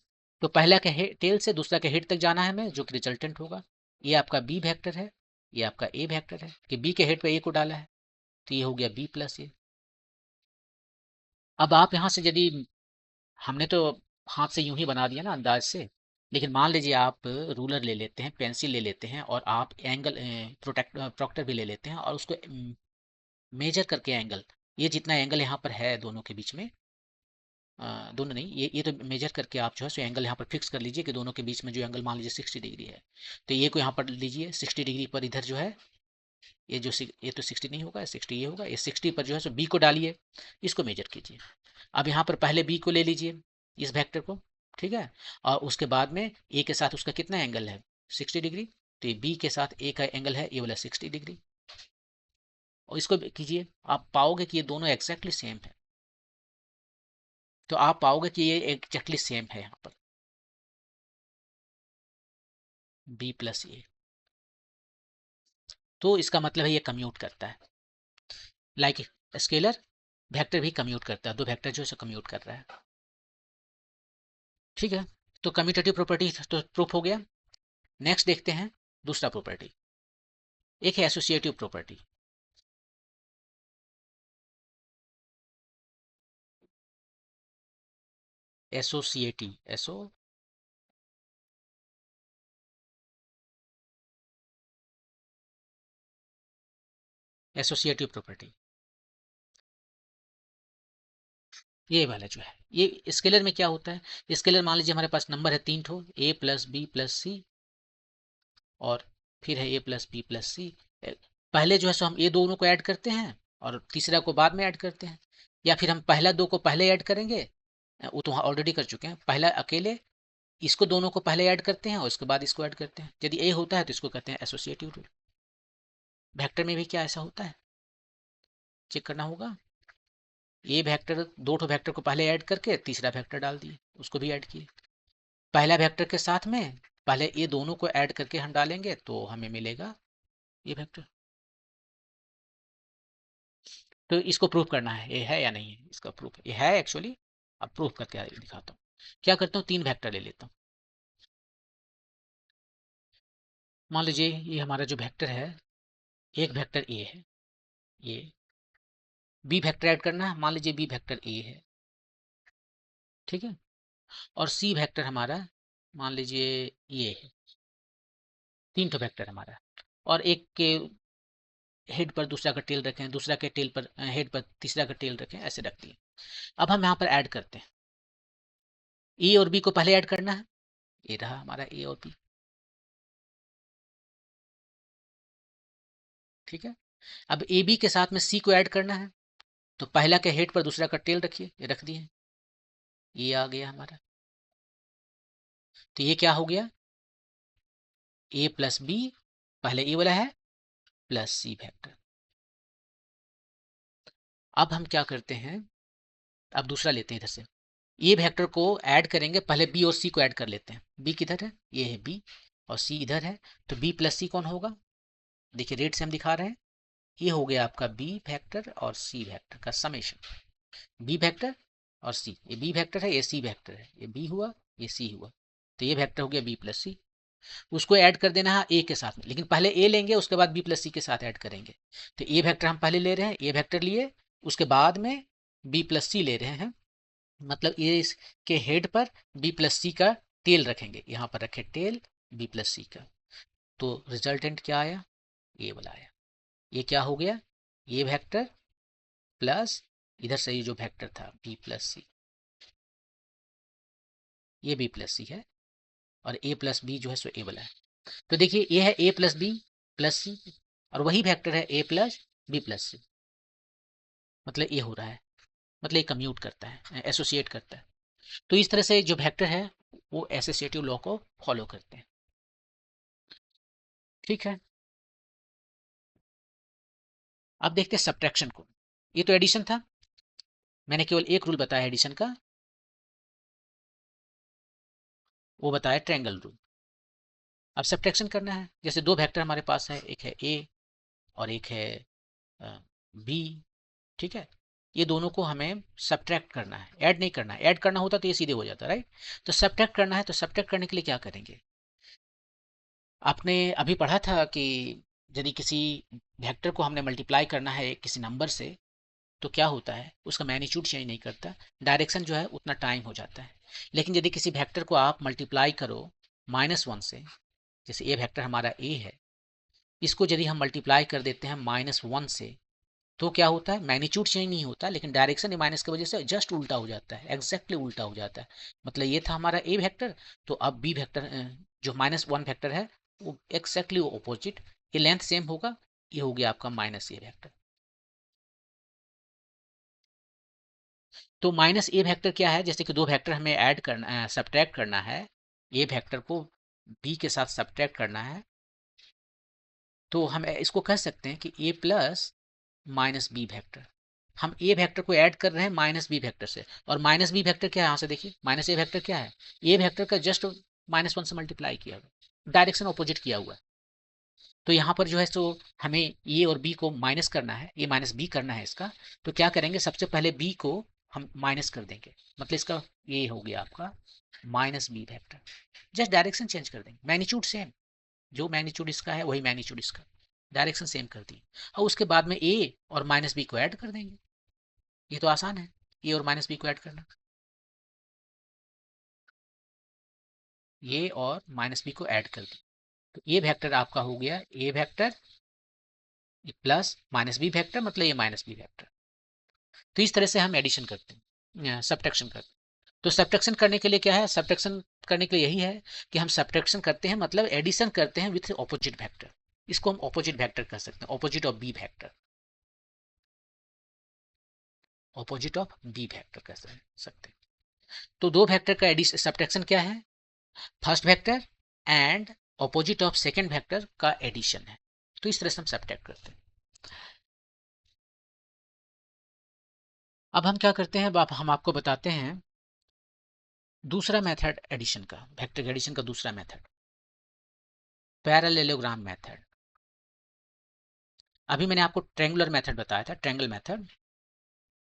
तो पहला के टेल से दूसरा के हेड तक जाना है हमें, जो कि रिजल्टेंट होगा। ये आपका बी वेक्टर है, ये आपका ए वेक्टर है, कि बी के हेड पे ए को डाला है, तो ये हो गया बी प्लस ए। अब आप यहाँ से यदि, हमने तो हाथ से यूं ही बना दिया ना अंदाज से, लेकिन मान लीजिए आप रूलर ले लेते हैं, पेंसिल ले लेते हैं, और आप एंगल प्रोक्टर भी ले लेते हैं, और उसको मेजर करके एंगल, ये जितना एंगल यहाँ पर है दोनों के बीच में, दोनों नहीं, ये तो मेजर करके आप जो है सो एंगल यहाँ पर फिक्स कर लीजिए कि दोनों के बीच में जो एंगल मान लीजिए 60 डिग्री है। तो ये को यहाँ पर लीजिए 60 डिग्री पर, इधर जो है ये जो ये तो 60 नहीं होगा, 60 ये होगा, ये 60 पर जो है सो बी को डालिए, इसको मेजर कीजिए। अब यहाँ पर पहले बी को ले लीजिए, इस वेक्टर को, ठीक है, और उसके बाद में ए के साथ उसका कितना एंगल है? 60 डिग्री। तो बी के साथ ए का एंगल है ये वाला 60 डिग्री, और इसको कीजिए, आप पाओगे कि ये दोनों एक्जैक्टली सेम है। तो आप पाओगे कि ये एक्जैक्टली सेम है यहाँ पर, बी प्लस ए। तो इसका मतलब है ये कम्यूट करता है, लाइक स्केलर वेक्टर भी कम्यूट करता है, दो वेक्टर जो है कम्यूट कर रहा है, ठीक है। तो कम्यूटेटिव प्रॉपर्टी तो प्रूफ हो गया। नेक्स्ट देखते हैं दूसरा प्रॉपर्टी, एक है associative property. Associative, associative property, ये वाला जो है, ये स्केलर में क्या होता है, स्केलर मान लीजिए हमारे पास नंबर है 3 ठो, a प्लस बी प्लस सी, और फिर है a प्लस बी प्लस सी। पहले जो है सो हम ये दोनों को ऐड करते हैं और तीसरा को बाद में ऐड करते हैं, या फिर हम पहला दो को पहले ऐड करेंगे वो तो ऑलरेडी कर चुके हैं। पहला अकेले इसको दोनों को पहले ऐड करते हैं और उसके बाद इसको ऐड करते हैं। यदि ए होता है तो इसको कहते हैं एसोसिएटिव रूल। वेक्टर में भी क्या ऐसा होता है, चेक करना होगा। ए वेक्टर, दो ठो वेक्टर को पहले ऐड करके तीसरा वेक्टर डाल दिए, उसको भी ऐड किए। पहला वेक्टर के साथ में पहले ये दोनों को ऐड करके हम डालेंगे तो हमें मिलेगा ये वेक्टर। तो इसको प्रूफ करना है, ये है या नहीं है, इसका प्रूफ ये है एक्चुअली। अब प्रूफ करके दिखाता हूँ। क्या करता हूँ, तीन वेक्टर ले लेता हूँ। मान लीजिए ये हमारा जो वेक्टर है, एक वेक्टर ए है, ये बी वेक्टर ऐड करना है। मान लीजिए बी वेक्टर ए है, ठीक है। और सी वेक्टर हमारा मान लीजिए ये है। तीन तो वेक्टर हमारा, और एक के हेड पर दूसरा का टेल रखें, दूसरा के टेल पर हेड पर तीसरा का टेल रखें, ऐसे रख दिए। अब हम यहाँ पर ऐड करते हैं। ए और बी को पहले ऐड करना है, ये रहा हमारा ए और बी, ठीक है। अब ए बी के साथ में सी को ऐड करना है, तो पहला के हेड पर दूसरा का टेल रखिए, ये रख दिए, ये आ गया हमारा। तो ये क्या हो गया, ए प्लस बी, पहले ए वाला है, प्लस सी वेक्टर। अब हम क्या करते हैं, अब दूसरा लेते हैं इधर से। ये वेक्टर को ऐड करेंगे, पहले बी और सी को ऐड कर लेते हैं। बी किधर है, ये है बी, और सी इधर है। तो बी प्लस सी कौन होगा, देखिए रेड से हम दिखा रहे हैं। ये हो गया आपका बी वेक्टर और सी वेक्टर का समेशन। बी वेक्टर और सी, ये बी वेक्टर है, ये सी वेक्टर है, ये बी हुआ, ये सी हुआ। तो ये वेक्टर हो गया बी प्लस सी। उसको ऐड कर देना है ए के साथ में, लेकिन पहले ए लेंगे उसके बाद बी प्लस सी के साथ ऐड करेंगे। तो ए वेक्टर हम पहले ले रहे हैं, ए वेक्टर लिए, उसके बाद में बी प्लस सी ले रहे हैं। मतलब ये इसके हेड पर बी प्लस सी का टेल रखेंगे, यहाँ पर रखे टेल बी प्लस सी का। तो रिजल्टेंट क्या आया, ये वाला आया। ये क्या हो गया, ये वेक्टर प्लस इधर से ये जो वेक्टर था बी प्लस सी, ये बी प्लस सी है, और ए प्लस बी जो है सो ए वाला है। तो देखिए ये है ए प्लस बी प्लस सी, और वही वेक्टर है ए प्लस बी प्लस सी। मतलब ये हो रहा है, मतलब ये कम्यूट करता है, एसोसिएट करता है। तो इस तरह से जो वेक्टर है वो एसोसिएटिव लॉ को फॉलो करते हैं, ठीक है। अब देखते हैं सब्ट्रैक्शन को। ये तो एडिशन था, मैंने केवल एक रूल बताया एडिशन का, वो बताया ट्रायंगल रूल। अब सब्ट्रैक्शन करना है, जैसे दो वेक्टर हमारे पास है, एक है ए और एक है बी, ठीक है। ये दोनों को हमें सब्ट्रैक्ट करना है, ऐड नहीं करना है। ऐड करना होता तो ये सीधे हो जाता, राइट। तो सब्ट्रैक्ट करना है, तो सब्ट्रैक्ट करने के लिए क्या करेंगे, आपने अभी पढ़ा था कि यदि किसी वेक्टर को हमने मल्टीप्लाई करना है किसी नंबर से, तो क्या होता है, उसका मैग्नीट्यूड चेंज नहीं करता, डायरेक्शन जो है उतना टाइम हो जाता है। लेकिन यदि किसी वेक्टर को आप मल्टीप्लाई करो -1 से, जैसे ये वेक्टर हमारा ए है, इसको यदि हम मल्टीप्लाई कर देते हैं -1 से, तो क्या होता है, मैग्नीट्यूड चेंज नहीं होता, लेकिन डायरेक्शन ये माइनस की वजह से जस्ट उल्टा हो जाता है, एग्जैक्टली उल्टा हो जाता है। मतलब ये था हमारा ए वेक्टर, तो अब बी वेक्टर जो -1 वेक्टर है वो एक्जैक्टली ऑपोजिट, ये लेंथ सेम होगा, ये हो गया आपका माइनस ए वेक्टर। तो माइनस ए वेक्टर क्या है, जैसे कि दो वेक्टर हमें ऐड करना, सब्ट्रैक्ट करना है, ए वेक्टर को बी के साथ सब्ट्रैक्ट करना है, तो हम इसको कह सकते हैं कि ए प्लस माइनस बी वेक्टर। हम ए वेक्टर को ऐड कर रहे हैं माइनस बी वेक्टर से, और माइनस बी वेक्टर क्या है, यहाँ से देखिए माइनस ए वेक्टर क्या है, ए वेक्टर का जस्ट -1 से मल्टीप्लाई किया हुआ, डायरेक्शन ऑपोजिट किया हुआ है। तो यहाँ पर जो है सो हमें ए और बी को माइनस करना है, ए माइनस बी करना है इसका। तो क्या करेंगे, सबसे पहले बी को हम माइनस कर देंगे, मतलब इसका ये हो गया आपका minus B vector. Just direction change कर देंगे, मैग्नीट्यूड सेम, जो मैग्नीट्यूड इसका है वही मैग्नीट्यूड इसका, डायरेक्शन सेम कर दी। और उसके बाद में ए और माइनस बी को ऐड कर देंगे। ये तो आसान है, ए और माइनस बी को ऐड करना, ए और माइनस बी को ऐड कर दी। तो ये वेक्टर आपका हो गया A vector plus minus B vector, मतलब ये माइनस बी वेक्टर। तो इस तरह से हम एडिशन करते हैं, सब्ट्रैक्शन करते हैं। तो सब्ट्रैक्शन करने के लिए क्या है, सब्ट्रैक्शन करने के लिए यही है कि हम सब्ट्रैक्शन करते हैं, मतलब एडिशन करते हैं विथ ऑपोजिट वेक्टर। इसको हम ऑपोजिट वेक्टर कह सकते हैं, opposite of B vector, opposite of B vector कह सकते हैं। तो दो वेक्टर का एडिशन सब्ट्रैक्शन क्या है? First vector and opposite of second vector का एडिशन है। तो इस तरह से हम सब्ट्रैक्ट करते हैं। अब हम क्या करते हैं, अब हम आपको बताते हैं दूसरा मेथड एडिशन का, वेक्टर एडिशन का दूसरा मेथड, पैरेललोग्राम मेथड। अभी मैंने आपको ट्रायंगुलर मेथड बताया था, ट्रायंगल मेथड,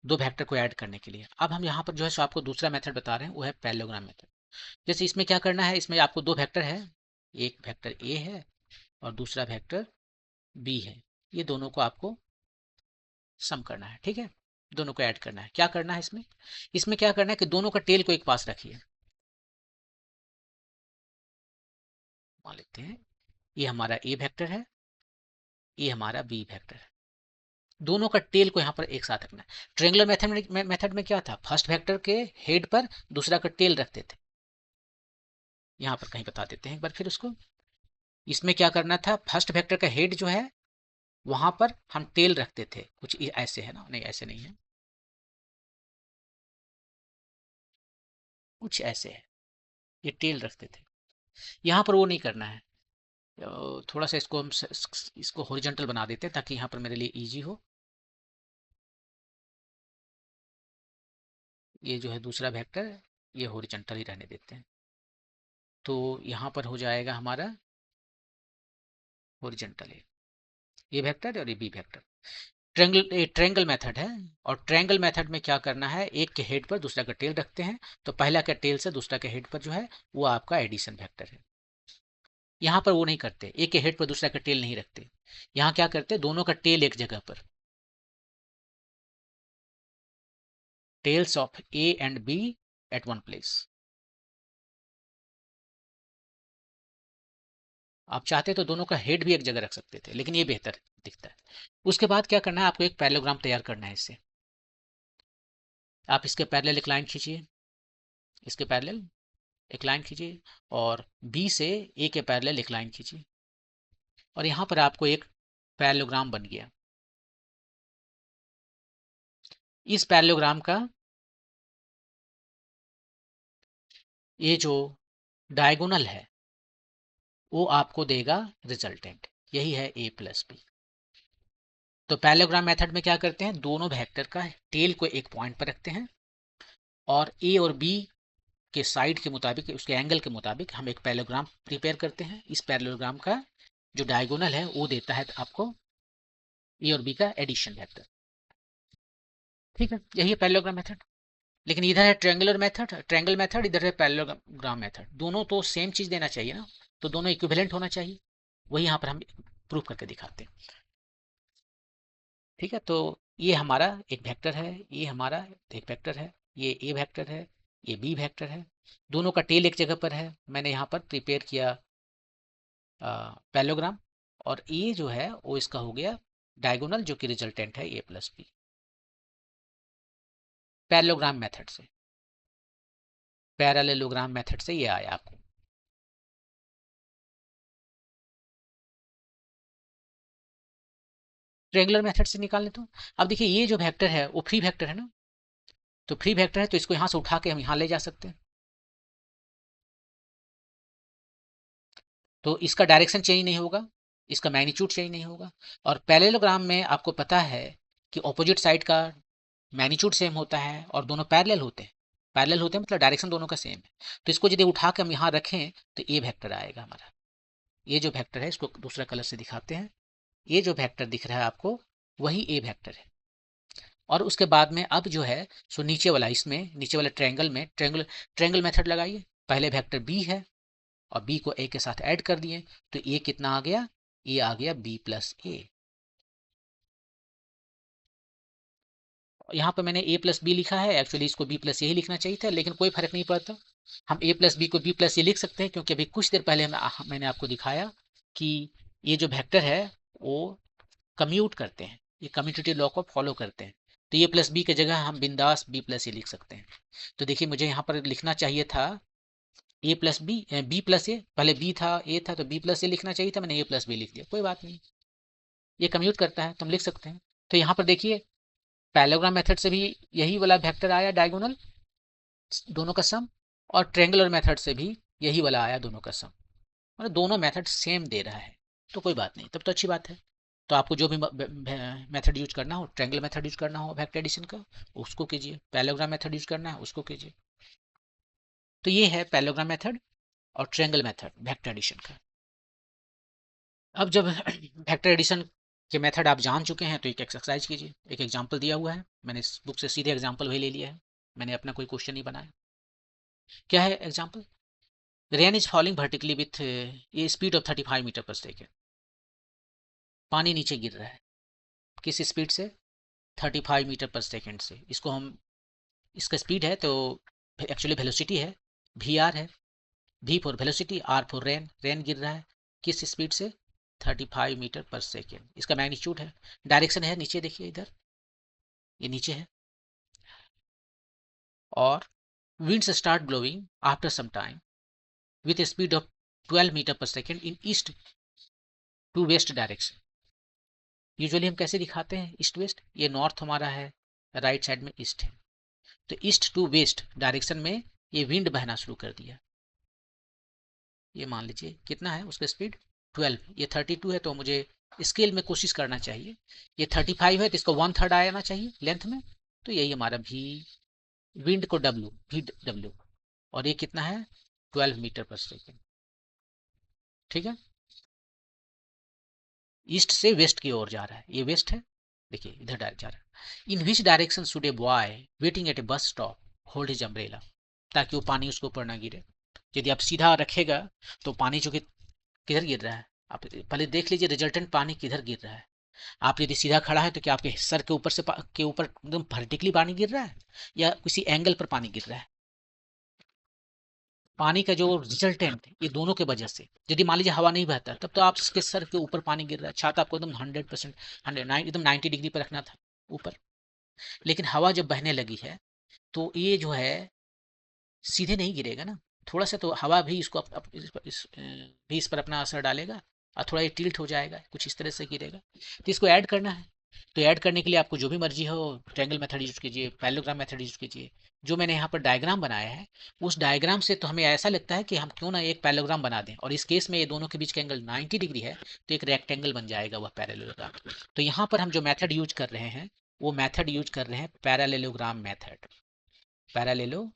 दो वेक्टर को ऐड करने के लिए। अब हम यहाँ पर जो है सो आपको दूसरा मेथड बता रहे हैं, वो है पैरेललोग्राम मेथड। जैसे इसमें क्या करना है, इसमें आपको दो वेक्टर है, एक वेक्टर ए है और दूसरा वेक्टर बी है। ये दोनों को आपको सम करना है, ठीक है, दोनों को ऐड करना है। क्या करना है इसमें, इसमें क्या करना है कि दोनों का टेल को एक पास रखिए। मान लेते हैं ये हमारा ए वेक्टर है, ये हमारा बी वेक्टर है। दोनों का टेल को यहाँ पर एक साथ रखना है। ट्रायंगुलर मेथड में क्या था, फर्स्ट वेक्टर के हेड पर दूसरा का टेल रखते थे। यहाँ पर कहीं बता देते हैं एक बार फिर उसको। इसमें क्या करना था, फर्स्ट वेक्टर का हेड जो है वहां पर हम टेल रखते थे, कुछ ऐसे है ना, नहीं ऐसे नहीं है, कुछ ऐसे है, ये टेल रखते थे। यहाँ पर वो नहीं करना है। थोड़ा सा इसको हम इसको हॉरिजॉन्टल बना देते हैं ताकि यहाँ पर मेरे लिए इजी हो। ये जो है दूसरा वेक्टर, ये हॉरिजॉन्टल ही रहने देते हैं। तो यहाँ पर हो जाएगा हमारा हॉरिजॉन्टल है, ये वेक्टर और ये बी वेक्टर। ट्रायंगल मेथड है, और ट्रायंगल मेथड में क्या करना है, एक के हेड पर दूसरा का टेल रखते हैं, तो पहला का टेल से दूसरा के हेड पर जो है वो आपका एडिशन वेक्टर है। यहाँ पर वो नहीं करते, एक के हेड पर दूसरा का टेल नहीं रखते। यहाँ क्या करते, दोनों का टेल एक जगह पर, tails of A and B at one place. आप चाहते तो दोनों का हेड भी एक जगह रख सकते थे, लेकिन ये बेहतर दिखता है। उसके बाद क्या करना है, आपको एक पैरेललोग्राम तैयार करना है इससे। आप इसके पैरेलल एक लाइन खींचिए, इसके पैरेलल एक लाइन खींचिए, और बी से ए के पैरेलल एक लाइन खींचिए, और यहाँ पर आपको एक पैरेललोग्राम बन गया। इस पैरेललोग्राम का ये जो डायगोनल है वो आपको देगा रिजल्टेंट, यही है ए प्लस बी। तो पैरेललोग्राम मेथड में क्या करते हैं, दोनों वेक्टर का टेल को एक पॉइंट पर रखते हैं, और ए और बी के साइड के मुताबिक, उसके एंगल के मुताबिक हम एक पैरेललोग्राम प्रिपेयर करते हैं। इस पैरेललोग्राम का जो डायगोनल है वो देता है आपको ए और बी का एडिशन वेक्टर, ठीक है, यही है पैरेललोग्राम मेथड। लेकिन इधर है ट्रायंगुलर मेथड, ट्रायंगल मेथड, इधर है पैरेललोग्राम मेथड। दोनों तो सेम चीज देना चाहिए ना, तो दोनों इक्विवेलेंट होना चाहिए, वही यहाँ पर हम प्रूव करके दिखाते हैं, ठीक है। तो ये हमारा एक वेक्टर है, ये हमारा एक वेक्टर है, ये ए वेक्टर है, ये बी वेक्टर है, दोनों का टेल एक जगह पर है। मैंने यहाँ पर प्रिपेयर किया पैरेललोग्राम, और ये जो है वो इसका हो गया डायगोनल, जो कि रिजल्टेंट है ए प्लस बी, पैरेललोग्राम मेथड से, पैरेललोग्राम मेथड से ये आया आपको। ट्रायंगुलर मेथड से निकालने तो अब देखिए ये जो वेक्टर है वो फ्री वेक्टर है ना, तो फ्री वेक्टर है तो इसको यहाँ से उठा के हम यहाँ ले जा सकते हैं, तो इसका डायरेक्शन चेंज नहीं होगा, इसका मैग्नीट्यूड चेंज नहीं होगा। और पैरेललोग्राम में आपको पता है कि ऑपोजिट साइड का मैग्नीट्यूड सेम होता है और दोनों पैरेलल होते हैं, पैरेलल होते हैं मतलब डायरेक्शन दोनों का सेम है। तो इसको यदि उठा के हम यहाँ रखें तो ये वेक्टर आएगा हमारा। ये जो वेक्टर है इसको दूसरा कलर से दिखाते हैं, ये जो वेक्टर दिख रहा है आपको वही ए वेक्टर है। और उसके बाद में अब जो है सो नीचे वाला, इसमें नीचे वाले ट्रायंगल में ट्रायंगल मेथड लगाइए। पहले वेक्टर बी है और बी को ए के साथ ऐड कर दिए, तो ए कितना आ गया, ए आ गया बी प्लस ए। यहाँ पर मैंने ए प्लस बी लिखा है, एक्चुअली इसको बी प्लस ए ही लिखना चाहिए था, लेकिन कोई फर्क नहीं पड़ता। हम ए प्लस बी को बी प्लस ए लिख सकते हैं, क्योंकि अभी कुछ देर पहले मैंने आपको दिखाया कि ये जो वेक्टर है वो कम्यूट करते हैं, ये कम्यूटेटिव लॉ को फॉलो करते हैं। तो ये प्लस बी की जगह हम बिंदास बी प्लस ए लिख सकते हैं। तो देखिए मुझे यहाँ पर लिखना चाहिए था ए प्लस बी, बी प्लस ए, पहले बी था ए था तो बी प्लस ए लिखना चाहिए था, मैंने ए प्लस बी लिख दिया, कोई बात नहीं, ये कम्यूट करता है तो हम लिख सकते हैं। तो यहाँ पर देखिए पैरेललोग्राम मेथड से भी यही वाला वेक्टर आया डायगोनल, दोनों का सम, और ट्रेंगुलर मेथड से भी यही वाला आया, दोनों का सम, मतलब दोनों मेथड सेम दे रहा है, तो कोई बात नहीं, तब तो अच्छी बात है। तो आपको जो भी मेथड यूज करना हो, ट्रेंगल मेथड यूज करना हो वेक्टर एडिशन का, उसको कीजिए, पैरेललोग्राम मेथड यूज करना है उसको कीजिए। तो ये है पैरेललोग्राम मेथड और ट्रेंगल मेथड वेक्टर एडिशन का। अब जब वेक्टर एडिशन के मेथड आप जान चुके हैं तो एक एक्सरसाइज कीजिए। एक एग्जांपल दिया हुआ है, मैंने इस बुक से सीधे एग्जांपल वही ले लिया है, मैंने अपना कोई क्वेश्चन नहीं बनाया। क्या है example? Rain is falling vertically with a speed of 35 metre per second. पानी नीचे गिर रहा है, किस स्पीड से? 35 मीटर पर सेकेंड से। इसको हम, इसका स्पीड है तो एक्चुअली वेलोसिटी है, वी आर है, V for velocity, R for rain, rain गिर रहा है किस स्पीड से? 35 मीटर पर सेकेंड। इसका मैग्नीट्यूड है, डायरेक्शन है नीचे, देखिए इधर ये नीचे है, और winds start blowing after some time with a speed of 12 metre per second in east to west direction. Usually हम कैसे दिखाते हैं ईस्ट वेस्ट? ये नॉर्थ हमारा है, राइट साइड में ईस्ट है, तो ईस्ट टू वेस्ट डायरेक्शन में ये विंड बहना शुरू कर दिया। ये मान लीजिए कितना है उसका स्पीड? 12। ये 32 है तो मुझे स्केल में कोशिश करना चाहिए, ये 35 है तो इसका 1/3 आना चाहिए लेंथ में, तो यही हमारा भी, विंड को डब्ल्यू, वी डब्ल्यू, और ये कितना है? 12 मीटर पर सेकेंड। ठीक है, ईस्ट से वेस्ट की ओर जा रहा है, ये वेस्ट है, देखिए इधर डायरेक्ट जा रहा है। In which direction should a boy waiting at a bus stop hold his umbrella, ताकि वो पानी उसके ऊपर ना गिरे। यदि आप सीधा रखेगा तो पानी जो कि किधर गिर रहा है, आप पहले देख लीजिए रिजल्टेंट पानी किधर गिर रहा है। आप यदि सीधा खड़ा है तो क्या आपके सर के ऊपर से के ऊपर एकदम वर्टिकली पानी गिर रहा है, या किसी एंगल पर पानी गिर रहा है? पानी का जो रिजल्टेंट है, ये दोनों के वजह से, यदि मान लीजिए हवा नहीं बहता तब तो आपके सर के ऊपर पानी गिर रहा है, छाता आपको एकदम 100%, 100 एकदम 90 डिग्री पर रखना था ऊपर, लेकिन हवा जब बहने लगी है तो ये जो है सीधे नहीं गिरेगा ना, थोड़ा सा तो हवा भी इसको भी इस पर अपना असर डालेगा, और थोड़ा ये टिल्ट हो जाएगा, कुछ इस तरह से गिरेगा। तो इसको ऐड करना है, तो ऐड करने के लिए आपको जो भी मर्जी हो, ट्रायंगल मेथड यूज कीजिए, पैरेललोग्राम मेथड यूज कीजिए। जो मैंने यहाँ पर डायग्राम बनाया है, उस डायग्राम से तो हमें ऐसा लगता है कि हम क्यों ना एक पैरेललोग्राम बना दें, और इस केस में ये दोनों के बीच का एंगल 90 डिग्री है, तो एक रेक्टेंगल बन जाएगा वह पैरेललोग्राम। तो यहाँ पर हम जो मेथड यूज कर रहे हैं, वो मेथड यूज कर रहे हैं पैरेललोग्राम मेथड, पैरेललो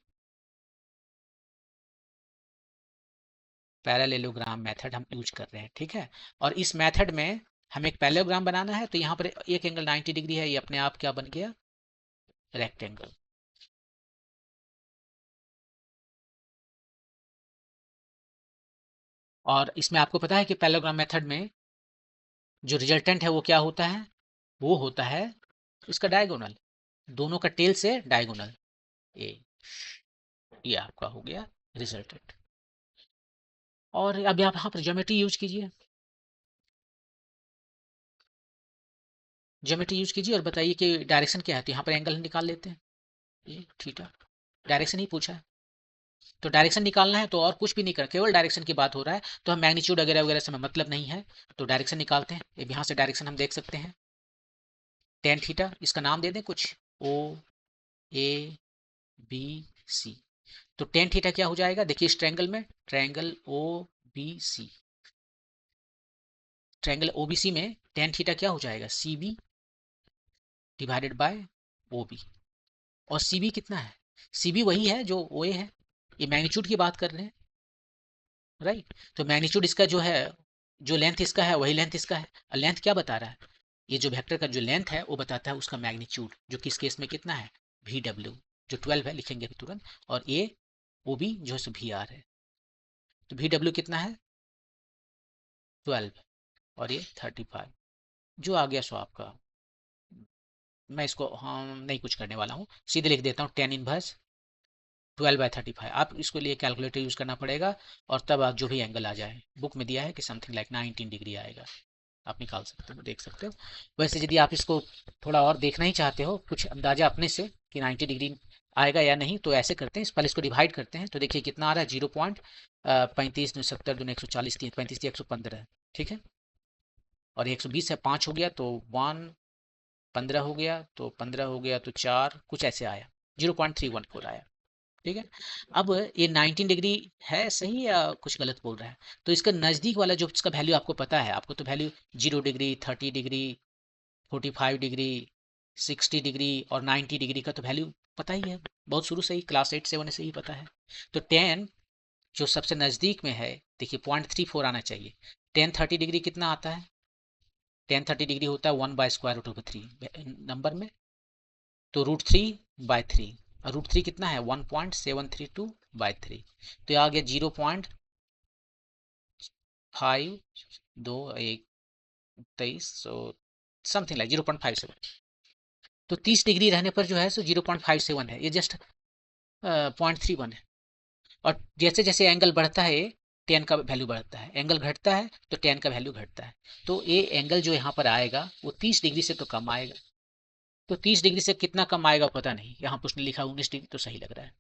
पैरेललोग्राम मेथड हम यूज कर रहे हैं। ठीक है, और इस मेथड में हमें एक पैरेललोग्राम बनाना है, तो यहाँ पर एक एंगल 90 डिग्री है, ये अपने आप क्या बन गया? रेक्टेंगल। और इसमें आपको पता है कि पैरेललोग्राम मेथड में जो रिजल्टेंट है वो क्या होता है? वो होता है इसका डायगोनल, दोनों का टेल से डायगोनल, ये आपका हो गया रिजल्टेंट। और अब आप यहाँ पर ज्योमेट्री यूज कीजिए, ज्योमेट्री यूज कीजिए और बताइए कि डायरेक्शन क्या है। तो यहाँ पर एंगल निकाल लेते हैं, ये थीटा, डायरेक्शन ही पूछा है, तो डायरेक्शन निकालना है, तो और कुछ भी नहीं कर, केवल डायरेक्शन की बात हो रहा है, तो हम मैग्नीट्यूड वगैरह वगैरह से हमें मतलब नहीं है, तो डायरेक्शन निकालते हैं। अब यहाँ से डायरेक्शन हम देख सकते हैं, टेन थीटा, इसका नाम दे दें कुछ, ओ ए बी सी। तो टेन थीटा क्या हो जाएगा? देखिए इस ट्रायंगल में, triangle O B C, triangle O B C में टेन थीटा क्या हो जाएगा? C B divided by O B. और सी बी कितना है? सी बी वही है जो ओ ए है, ये मैग्नीट्यूड की बात कर रहे हैं, राइट? तो मैग्नीट्यूड इसका जो है, जो लेंथ इसका है वही लेंथ इसका है, और लेंथ क्या बता रहा है? ये जो वेक्टर का जो लेंथ है वो बताता है उसका मैग्नीट्यूड, जो किस केस में कितना है? वी डब्ल्यू, जो 12 है लिखेंगे तुरंत, और ए ओ बी जो है वी आर है, तो वी डब्ल्यू कितना है? 12, और ये 35, जो आ गया सो आपका, मैं इसको हम नहीं कुछ करने वाला हूँ, सीधे लिख देता हूँ, 10 इनवर्स 12/35। आप इसको लिए कैलकुलेटर यूज करना पड़ेगा, और तब आप जो भी एंगल आ जाए, बुक में दिया है कि समथिंग लाइक 19 डिग्री आएगा, आप निकाल सकते हो, देख सकते हो। वैसे यदि आप इसको थोड़ा और देखना ही चाहते हो, कुछ अंदाजा अपने से कि 90 डिग्री आएगा या नहीं, तो ऐसे करते हैं, इस पहले इसको डिवाइड करते हैं, तो देखिए कितना आ रहा है? 0.35 70 दूनी 140, 35 115, ठीक है, और 120 है, 5 हो गया तो 1, 15 हो गया तो 15 हो गया तो 4, कुछ ऐसे आया, 0.314 आया। ठीक है। अब ये 19 डिग्री है सही या कुछ गलत बोल रहा है? तो इसका नज़दीक वाला जो इसका वैल्यू आपको पता है, आपको तो value 0 degree, 30 degree, 45 degree, 60 degree और 90 डिग्री का तो वैल्यू पता ही है, बहुत शुरू से ही क्लास 8 7 से ही पता है। तो 10 जो सबसे नज़दीक में है, देखिए 0.34 आना चाहिए। 10 30 डिग्री कितना आता है? 10 30 डिग्री होता है 1/√3 नंबर में, तो √3/3, और √3 कितना है? 1.732/3, तो आ गया 0.521, सो समथिंग लाइक 0.57। तो 30 डिग्री रहने पर जो है सो 0.57 है, ये जस्ट 0.31 है। और जैसे जैसे एंगल बढ़ता है, 10 का वैल्यू बढ़ता है, एंगल घटता है तो 10 का वैल्यू घटता है। तो ये एंगल जो यहाँ पर आएगा वो 30 डिग्री से तो कम आएगा। तो 30 डिग्री से कितना कम आएगा पता नहीं, यहाँ पर उसने लिखा 19 डिग्री, तो सही लग रहा है।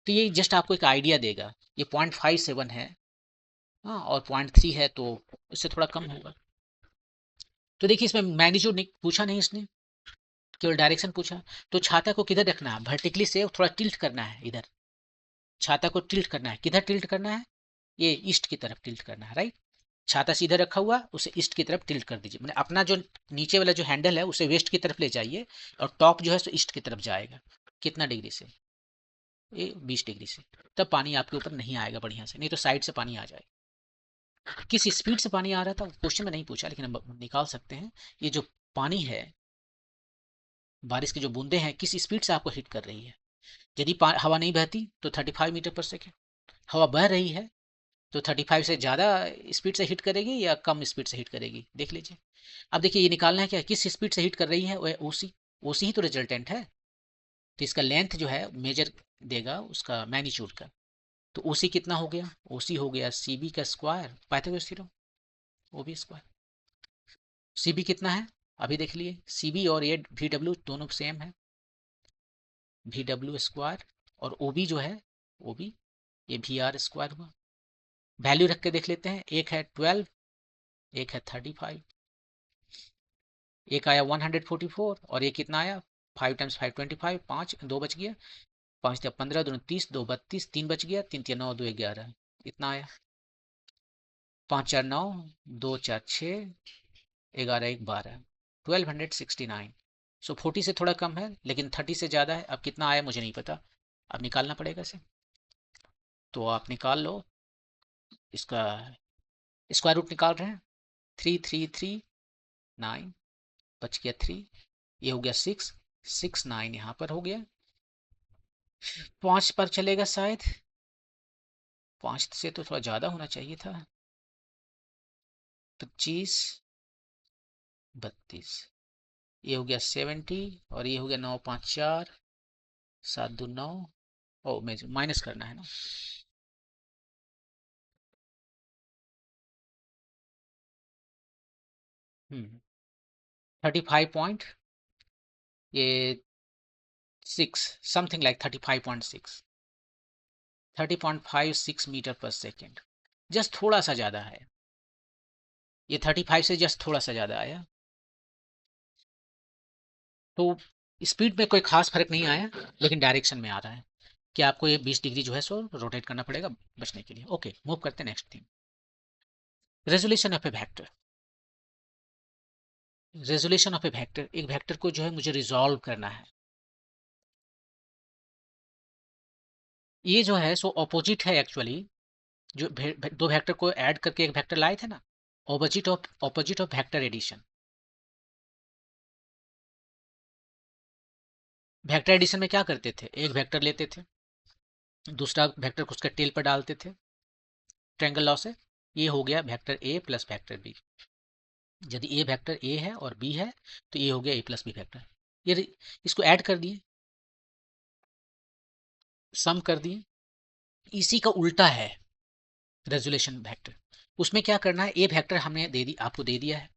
तो ये जस्ट आपको एक आइडिया देगा, ये 0.57 है, हाँ, और 0.3 है तो इससे थोड़ा कम होगा। तो देखिए इसमें मैग्नीट्यूड पूछा नहीं इसने, केवल डायरेक्शन पूछा। तो छाता को किधर रखना है? वर्टिकली से थोड़ा टिल्ट करना है इधर, छाता को टिल्ट करना है। किधर टिल्ट करना है? ये ईस्ट की तरफ टिल्ट करना है, राइट। छाता सीधा रखा हुआ, उसे ईस्ट की तरफ टिल्ट कर दीजिए, मैंने अपना जो नीचे वाला जो हैंडल है उसे वेस्ट की तरफ ले जाइए, और टॉप जो है सो ईस्ट की तरफ जाएगा। कितना डिग्री से? ये 20 डिग्री से। तब पानी आपके ऊपर नहीं आएगा बढ़िया से, नहीं तो साइड से पानी आ जाएगा। किस स्पीड से पानी आ रहा था क्वेश्चन में नहीं पूछा, लेकिन हम निकाल सकते हैं। ये जो पानी है, बारिश की जो बूंदे हैं, किस स्पीड से आपको हिट कर रही है। यदि हवा नहीं बहती तो 35 मीटर पर सेकेंड, हवा बह रही है तो 35 से ज़्यादा स्पीड से हिट करेगी या कम स्पीड से हिट करेगी, देख लीजिए। अब देखिए ये निकालना है क्या, किस स्पीड से हिट कर रही है, वह ओसी। ओसी ही तो रिजल्टेंट है, तो इसका लेंथ जो है मेजर देगा उसका मैग्नीट्यूड का। तो ओसी कितना हो गया? ओसी हो गया सीबी का स्क्वायर, पाइथागोरस थ्योरम, ओबी स्क्वायर। सीबी कितना है अभी देख लिए, सीबी और ये वी डब्ल्यू दोनों सेम है, वी डब्ल्यू स्क्वायर, और ओबी जो है, ओबी ये वी आर स्क्वायर हुआ। वैल्यू रख के देख लेते हैं, एक है 12, एक है 35, एक आया 144, और ये कितना आया 5 × 5 25, 5 2 बच गया, 5 या 15 2 30, 2 32, 3 बच गया, 3 3 9 2 11, इतना आया। 5 4 9, 2 4 6, 11 1 12, 1269। सो 40 से थोड़ा कम है लेकिन 30 से ज़्यादा है। अब कितना आया मुझे नहीं पता, अब निकालना पड़ेगा इसे। तो आप निकाल लो, इसका स्क्वायर रूट निकाल रहे हैं। 3339, बच गया 3, ये हो गया 6, 6 9 यहाँ पर हो गया। 5 पर चलेगा शायद, 5 से तो थोड़ा ज़्यादा होना चाहिए था। 25 32, ये हो गया 70, और ये हो गया 9 5 4 7 2 9। ओ माइनस करना है ना, हम्म 35 ये 6, something like 35.6, 30.56 metre per second, just थोड़ा सा ज़्यादा है। ये 35 से जस्ट थोड़ा सा ज़्यादा आया। तो स्पीड में कोई खास फर्क नहीं आया, लेकिन डायरेक्शन में आ रहा है कि आपको ये 20 डिग्री जो है सो रोटेट करना पड़ेगा बचने के लिए। ओके, मूव करते हैं next thing, resolution of A vector. Resolution of A vector, एक वेक्टर को जो है मुझे रिजॉल्व करना है। ये जो है सो ऑपोजिट है एक्चुअली, जो दो वेक्टर को ऐड करके एक वेक्टर लाए थे ना, opposite of vector addition. Vector addition में क्या करते थे, एक वेक्टर लेते थे, दूसरा वेक्टर को उसके टेल पर डालते थे ट्रायंगल लॉ से। ये हो गया vector A plus vector B. यदि ए वेक्टर ए है और बी है तो ये हो गया ए प्लस बी वेक्टर। ये इसको ऐड कर दिए, सम कर दिए। इसी का उल्टा है रेजोल्यूशन वेक्टर। उसमें क्या करना है, ए वेक्टर हमने आपको दे दिया है,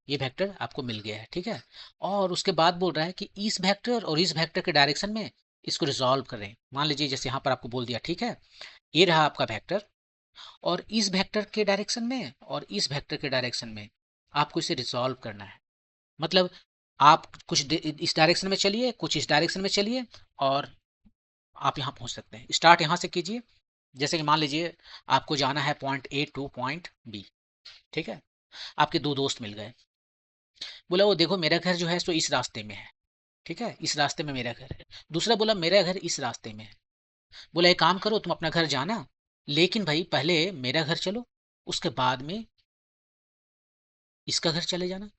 ये वेक्टर आपको मिल गया है, ठीक है। और उसके बाद बोल रहा है कि इस वेक्टर और इस वेक्टर के डायरेक्शन में इसको रिजॉल्व करें। मान लीजिए जैसे यहाँ पर आपको बोल दिया, ठीक है, ये रहा आपका वेक्टर, और इस वेक्टर के डायरेक्शन में और इस वेक्टर के डायरेक्शन में आपको इसे रिजॉल्व करना है। मतलब आप कुछ इस डायरेक्शन में चलिए, कुछ इस डायरेक्शन में चलिए, और आप यहाँ पहुँच सकते हैं। स्टार्ट यहाँ से कीजिए। जैसे कि मान लीजिए आपको जाना है point A to point B, ठीक है। आपके दो दोस्त मिल गए, बोला वो देखो मेरा घर जो है सो इस रास्ते में है, ठीक है, इस रास्ते में मेरा घर है। दूसरा बोला मेरा घर इस रास्ते में है। बोला एक काम करो तुम अपना घर जाना, लेकिन भाई पहले मेरा घर चलो, उसके बाद में इसका घर चले जाना,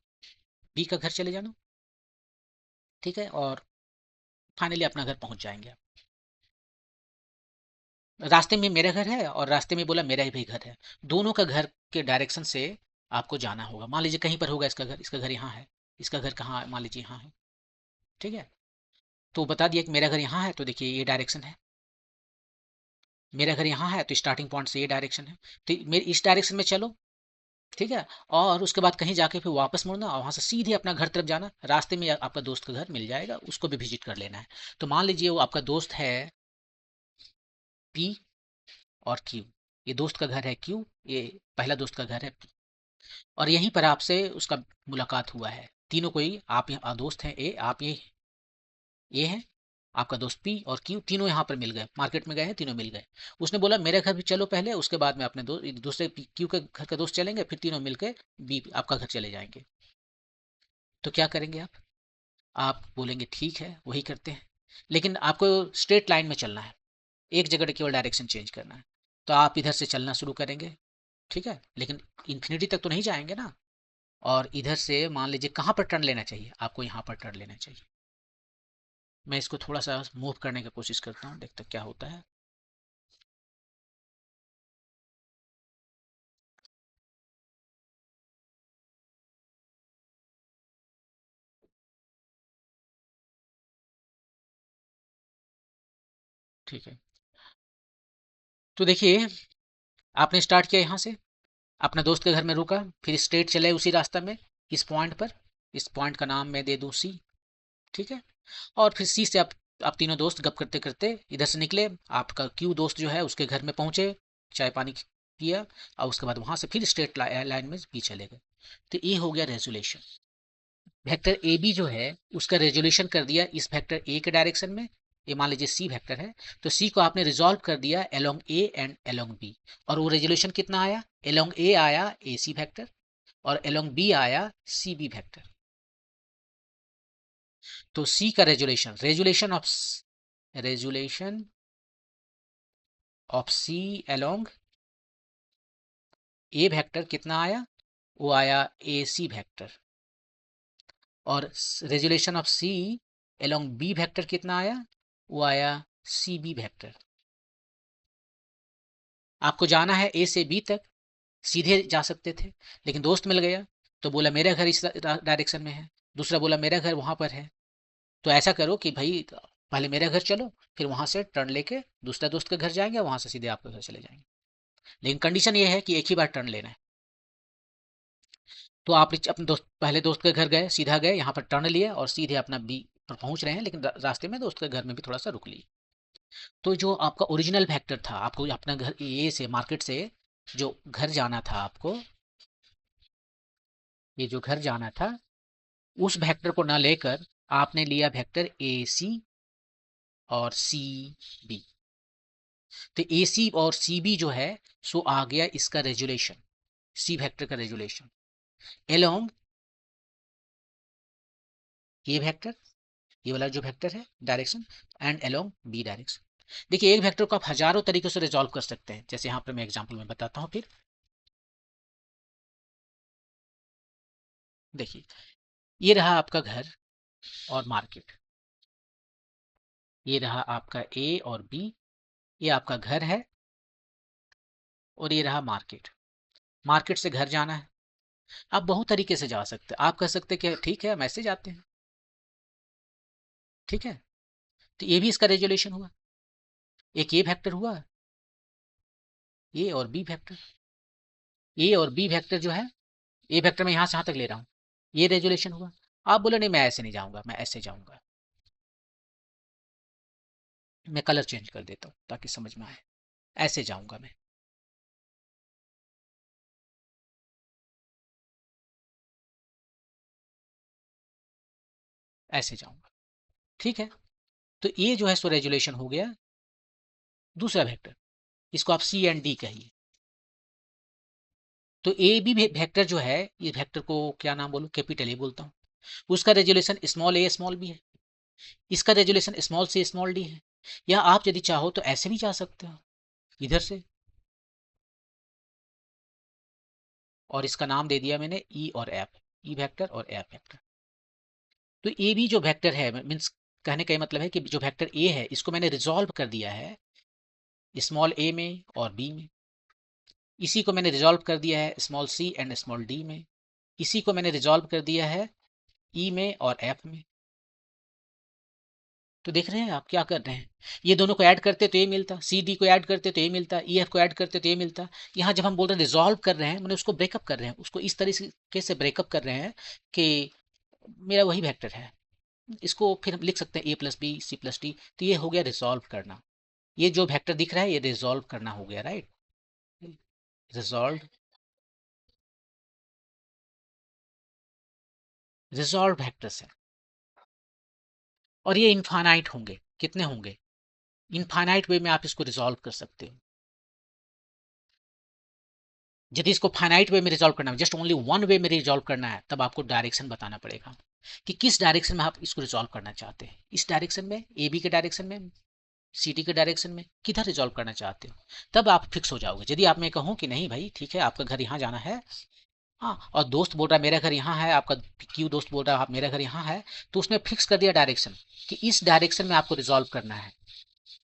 बी का घर चले जाना, ठीक है, और फाइनली अपना घर पहुंच जाएंगे आप। रास्ते में मेरा घर है और रास्ते में बोला मेरा ही भी घर है, दोनों का घर के डायरेक्शन से आपको जाना होगा। मान लीजिए कहीं पर होगा इसका घर यहाँ है, इसका घर कहाँ, मान लीजिए यहाँ है, ठीक है। तो बता दिया कि मेरा घर यहाँ है, तो देखिए ये डायरेक्शन है, मेरा घर यहाँ है तो स्टार्टिंग पॉइंट से ये डायरेक्शन है, तो मेरे इस डायरेक्शन में चलो, ठीक है। और उसके बाद कहीं जाके फिर वापस मुड़ना और वहां से सीधे अपना घर तरफ जाना, रास्ते में आपका दोस्त का घर मिल जाएगा, उसको भी विजिट कर लेना है। तो मान लीजिए वो आपका दोस्त है पी और क्यू, ये दोस्त का घर है क्यू, ये पहला दोस्त का घर है पी, और यहीं पर आपसे उसका मुलाकात हुआ है। तीनों कोई आप यहाँ दोस्त हैं ए, आप ये हैं, आपका दोस्त पी और क्यू, तीनों यहाँ पर मिल गए, मार्केट में गए हैं, तीनों मिल गए। उसने बोला मेरे घर भी चलो पहले, उसके बाद में अपने दूसरे क्यू के घर का दोस्त चलेंगे, फिर तीनों मिलकर बी आपका घर चले जाएंगे। तो क्या करेंगे आप बोलेंगे ठीक है वही करते हैं, लेकिन आपको स्ट्रेट लाइन में चलना है, एक जगह केवल डायरेक्शन चेंज करना है। तो आप इधर से चलना शुरू करेंगे, ठीक है, लेकिन इन्फिनिटी तक तो नहीं जाएंगे ना। और इधर से मान लीजिए कहाँ पर टर्न लेना चाहिए, आपको यहाँ पर टर्न लेना चाहिए। मैं इसको थोड़ा सा मूव करने की कोशिश करता हूँ, देखते क्या होता है। ठीक है, तो देखिए आपने स्टार्ट किया यहाँ से, अपना दोस्त के घर में रुका, फिर स्ट्रेट चले उसी रास्ता में इस पॉइंट पर, इस पॉइंट का नाम मैं दे दूँ सी, ठीक है। और फिर सी से आप तीनों दोस्त गप करते करते इधर से निकले, आपका क्यू दोस्त जो है उसके घर में पहुंचे, चाय पानी पिया, और उसके बाद वहां से फिर स्ट्रेट लाइन में भी चले गए। तो ये हो गया रेजोल्यूशन। वेक्टर ए बी जो है उसका रेजोल्यूशन कर दिया इस वेक्टर ए के डायरेक्शन में, ये मान लीजिए सी वेक्टर है, तो सी को आपने रिजॉल्व कर दिया along A and along B, और वो रेजोल्यूशन कितना आया, अलोंग ए आया ए सी वेक्टर और अलोंग बी आया सी बी वेक्टर। तो सी का resolution, resolution of C along A vector कितना आया, वो आया ए सी वेक्टर, और resolution of C along B vector कितना आया, वो आया सी बी वेक्टर। आपको जाना है ए से बी तक, सीधे जा सकते थे, लेकिन दोस्त मिल गया तो बोला मेरा घर इस डायरेक्शन में है, दूसरा बोला मेरा घर वहां पर है। तो ऐसा करो कि भाई पहले मेरे घर चलो, फिर वहां से टर्न लेके दूसरा दोस्त के घर जाएंगे, वहां से सीधे आपके घर चले जाएंगे, लेकिन कंडीशन ये है कि एक ही बार टर्न लेना है। तो आप अपने दोस्त पहले दोस्त के घर गए, सीधा गए, यहाँ पर टर्न लिए और सीधे अपना बी पर पहुंच रहे हैं, लेकिन रास्ते में दोस्त के घर में भी थोड़ा सा रुक लिए। तो जो आपका ओरिजिनल फैक्टर था, आपको अपना घर ए से मार्केट से जो घर जाना था आपको, ये जो घर जाना था, उस वेक्टर को ना लेकर आपने लिया वेक्टर ए सी और सी बी। तो ए सी और सी बी जो है सो आ गया इसका रेजुलेशन, सी वेक्टर का रेजुलेशन एलोंग ये वेक्टर, ये वाला जो वेक्टर है direction, and along B direction. देखिए एक वेक्टर को आप हजारों तरीकों से रिजॉल्व कर सकते हैं, जैसे यहाँ पर मैं एग्जांपल में बताता हूँ। फिर देखिए ये रहा आपका घर और मार्केट, ये रहा आपका ए और बी, ये आपका घर है और ये रहा मार्केट। मार्केट से घर जाना है, आप बहुत तरीके से जा सकते हैं। आप कह सकते हैं कि ठीक है हम ऐसे जाते हैं, ठीक है, तो ये भी इसका रेजुलेशन हुआ, एक ये वेक्टर हुआ, ए और बी वेक्टर, ए और बी वेक्टर जो है, ए वेक्टर मैं यहां से यहां तक ले रहा हूं, ये रेजुलेशन हुआ। आप बोले नहीं मैं ऐसे नहीं जाऊंगा, मैं ऐसे जाऊंगा, मैं कलर चेंज कर देता हूं ताकि समझ में आए, ऐसे जाऊंगा मैं, ऐसे जाऊंगा, ठीक है। तो ये जो है सो रेजुलेशन हो गया दूसरा वेक्टर, इसको आप सी एंड डी कहिए। तो ए बी वेक्टर जो है, ये वेक्टर को क्या नाम बोलूं, कैपिटल ए बोलता हूँ। उसका रेजोल्यूशन स्मॉल ए स्मॉल बी है, इसका resolution small C small D है। या आप यदि चाहो तो ऐसे भी जा सकते हो, इधर से, और इसका नाम दे दिया मैंने ई और एफ, ई वेक्टर और एफ वेक्टर। तो ए भी जो वेक्टर है, मीन्स कहने का मतलब है कि जो वेक्टर ए है इसको मैंने रिजॉल्व कर दिया है स्मॉल ए में और बी में। इसी को मैंने रिजॉल्व कर दिया है small C and small D में। इसी को मैंने रिजॉल्व कर दिया है ई में और एफ में। तो देख रहे हैं आप क्या कर रहे हैं, ये दोनों को ऐड करते तो ये मिलता, सी डी को ऐड करते तो ये मिलता, ई एफ को ऐड करते तो ये मिलता। यहाँ जब हम बोल रहे हैं रिजॉल्व कर रहे हैं, मैंने उसको ब्रेकअप कर रहे हैं, उसको इस तरीके से ब्रेकअप कर रहे हैं कि मेरा वही वेक्टर है, इसको फिर हम लिख सकते हैं A plus B C plus D. तो ये हो गया रिजॉल्व करना। ये जो वेक्टर दिख रहा है ये रिजॉल्व करना हो गया, राइट। रिजॉल्व, रिजॉल्व वेक्टर्स है। और ये इनफाइनाइट होंगे, कितने होंगे, इनफाइनाइट वे में आप इसको रिजॉल्व कर सकते हो। यदि इसको फाइनाइट वे में रिजॉल्व करना है, जस्ट ओनली वन वे में रिजॉल्व करना है, तब आपको डायरेक्शन बताना पड़ेगा कि किस डायरेक्शन में आप इसको रिजॉल्व करना चाहते हैं। इस डायरेक्शन में, ए बी के डायरेक्शन में, सी डी के डायरेक्शन में, किधर रिजॉल्व करना चाहते हो, तब आप फिक्स हो जाओगे। यदि आप मैं कहूँ कि नहीं भाई ठीक है आपका घर यहाँ जाना है, हाँ, और दोस्त बोल रहा है मेरा घर यहाँ है, आपका क्यों दोस्त बोल रहा है आप मेरा घर यहाँ है, तो उसने फिक्स कर दिया डायरेक्शन कि इस डायरेक्शन में आपको रिजॉल्व करना है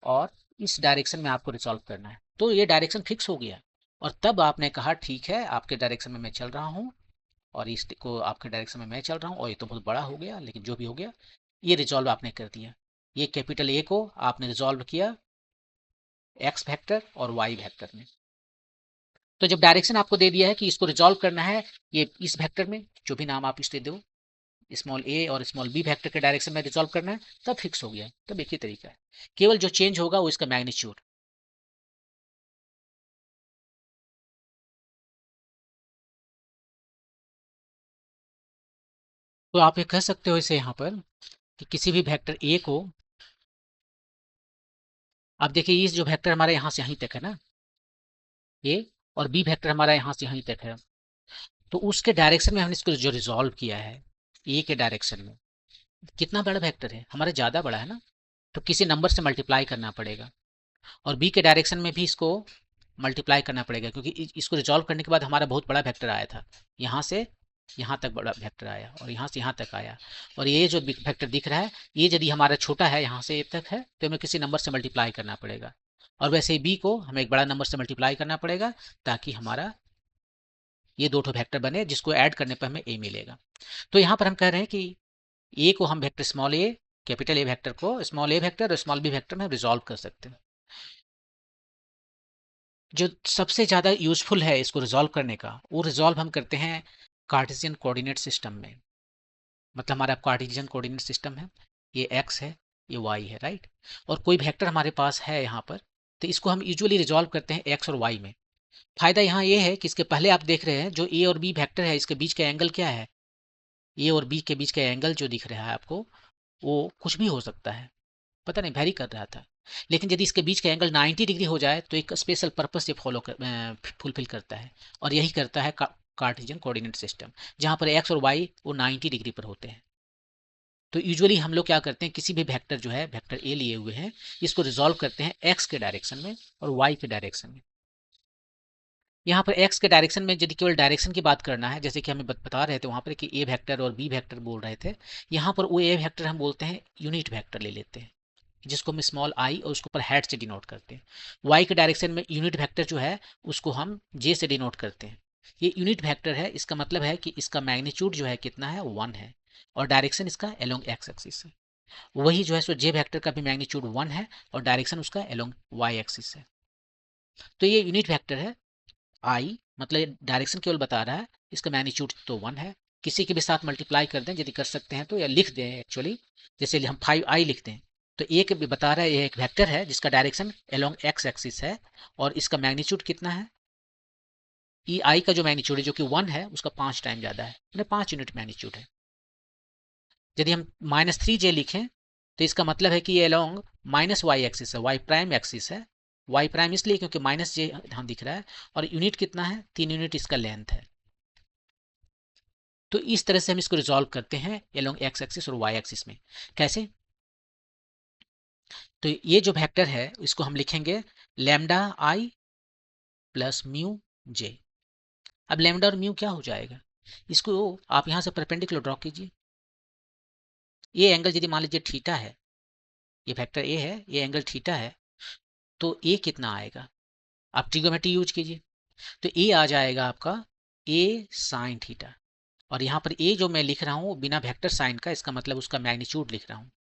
और इस डायरेक्शन में आपको रिजॉल्व करना है। तो ये डायरेक्शन फिक्स हो गया, और तब आपने कहा ठीक है आपके डायरेक्शन में मैं चल रहा हूँ, और इसको आपके डायरेक्शन में मैं चल रहा हूँ, और ये तो बहुत बड़ा हो गया लेकिन जो भी हो गया, ये रिजॉल्व आपने कर दिया। ये कैपिटल ए को आपने रिजॉल्व किया एक्स वेक्टर और वाई वेक्टर में। तो जब डायरेक्शन आपको दे दिया है कि इसको रिजॉल्व करना है ये इस वेक्टर में, जो भी नाम आप इसे दो, स्मॉल ए और स्मॉल बी वेक्टर के डायरेक्शन में रिजॉल्व करना है, तब फिक्स हो गया। तब एक ही तरीका है, केवल जो चेंज होगा वो इसका मैग्नीट्यूड। तो आप ये कह सकते हो इसे यहाँ पर कि किसी भी वेक्टर ए को, आप देखिए इस जो वेक्टर हमारा यहाँ से यहीं तक है ना, ए, और बी वेक्टर हमारा यहाँ से यहीं तक है, तो उसके डायरेक्शन में हमने इसको जो रिजॉल्व किया है ए के डायरेक्शन में, कितना बड़ा वेक्टर है हमारा, ज़्यादा बड़ा है ना, तो किसी नंबर से मल्टीप्लाई करना पड़ेगा। और बी के डायरेक्शन में भी इसको मल्टीप्लाई करना पड़ेगा, क्योंकि इसको रिजॉल्व करने के बाद हमारा बहुत बड़ा वेक्टर आया था, यहाँ से यहाँ तक बड़ा वेक्टर आया और यहाँ से यहाँ तक आया। और ये जो वेक्टर दिख रहा है ये यदि हमारा छोटा है यहाँ से ये तक है, तो हमें किसी नंबर से मल्टीप्लाई करना पड़ेगा। और वैसे ही बी को हमें एक बड़ा नंबर से मल्टीप्लाई करना पड़ेगा, ताकि हमारा ये दो ठो वेक्टर बने जिसको ऐड करने पर हमें ए मिलेगा। तो यहाँ पर हम कह रहे हैं कि ए को हम vector small A, capital A vector को स्मॉल ए वेक्टर और स्मॉल बी वेक्टर में रिजॉल्व कर सकते हैं। जो सबसे ज़्यादा यूजफुल है इसको रिजॉल्व करने का, वो रिजॉल्व हम करते हैं कार्टेशियन कोऑर्डिनेट सिस्टम में। मतलब हमारा कार्टेशियन कोऑर्डिनेट सिस्टम है, ये एक्स है ये वाई है, राइट। और कोई वेक्टर हमारे पास है यहाँ पर, तो इसको हम यूजुअली रिजॉल्व करते हैं एक्स और वाई में। फायदा यहाँ ये है कि इसके पहले आप देख रहे हैं जो ए और बी वेक्टर है इसके बीच का एंगल क्या है, ए और बी के बीच का एंगल जो दिख रहा है आपको, वो कुछ भी हो सकता है, पता नहीं वेरी कर रहा था। लेकिन यदि इसके बीच का एंगल 90 डिग्री हो जाए तो एक स्पेशल पर्पस ये फुलफिल करता है, और यही करता है कार्टेशियन कोऑर्डिनेट सिस्टम, जहाँ पर एक्स और वाई वो 90 डिग्री पर होते हैं। तो यूजुअली हम लोग क्या करते हैं, किसी भी वेक्टर जो है वेक्टर ए लिए हुए हैं, इसको रिजॉल्व करते हैं एक्स के डायरेक्शन में और वाई के डायरेक्शन में। यहाँ पर एक्स के डायरेक्शन में यदि केवल डायरेक्शन की बात करना है, जैसे कि हमें बता रहे थे वहाँ पर कि ए वेक्टर और बी वेक्टर बोल रहे थे, यहाँ पर वो ए वेक्टर हम बोलते हैं यूनिट वेक्टर ले लेते हैं, जिसको हम स्मॉल आई और उसको ऊपर हैट से डिनोट करते हैं। वाई के डायरेक्शन में यूनिट वेक्टर जो है उसको हम जे से डिनोट करते हैं। ये यूनिट वेक्टर है, इसका मतलब है कि इसका मैग्नीट्यूड जो है कितना है, 1 है, और डायरेक्शन इसका एलोंग एक्स एक्सिस है। वही जो है सो जे वेक्टर का भी मैग्नीट्यूड 1 है और डायरेक्शन उसका एलोंग वाई एक्सिस है। तो ये यूनिट वेक्टर है आई, मतलब डायरेक्शन केवल बता रहा है, इसका मैग्नीट्यूड तो 1 है। किसी के भी साथ मल्टीप्लाई कर दें यदि कर सकते हैं तो, या लिख दें एक्चुअली, जैसे हम 5i लिखते हैं, तो एक भी बता रहा है ये एक वेक्टर है जिसका डायरेक्शन अलोंग एक्स एक्सिस है, और इसका मैग्नीट्यूड कितना है, ई आई का जो मैग्नीट्यूड है जो कि 1 है उसका 5 टाइम ज़्यादा है, मतलब 5 यूनिट मैग्नीट्यूड है। यदि हम -3j लिखें तो इसका मतलब है कि ये अलोंग माइनस वाई एक्सिस है, वाई प्राइम एक्सिस है, वाई प्राइम इसलिए क्योंकि माइनस जे यहाँ दिख रहा है, और यूनिट कितना है, 3 यूनिट इसका लेंथ है। तो इस तरह से हम इसको रिजॉल्व करते हैं एलोंग एक्स एक्सिस और वाई एक्सिस में। कैसे? तो ये जो वेक्टर है इसको हम लिखेंगे लैम्डा आई प्लस म्यू जे। अब लैम्डा और म्यू क्या हो जाएगा, इसको आप यहां से परपेंडिकुलर ड्रॉ कीजिए। ये एंगल यदि मान लीजिए थीटा है, ये वेक्टर ए है, ये एंगल थीटा है, तो ए कितना आएगा, आप ट्रिगोनोमेट्री यूज कीजिए। तो ए आ जाएगा आपका ए साइन थीटा, और यहाँ पर ए जो मैं लिख रहा हूँ बिना वेक्टर साइन का, इसका मतलब उसका मैग्नीट्यूड लिख रहा हूँ।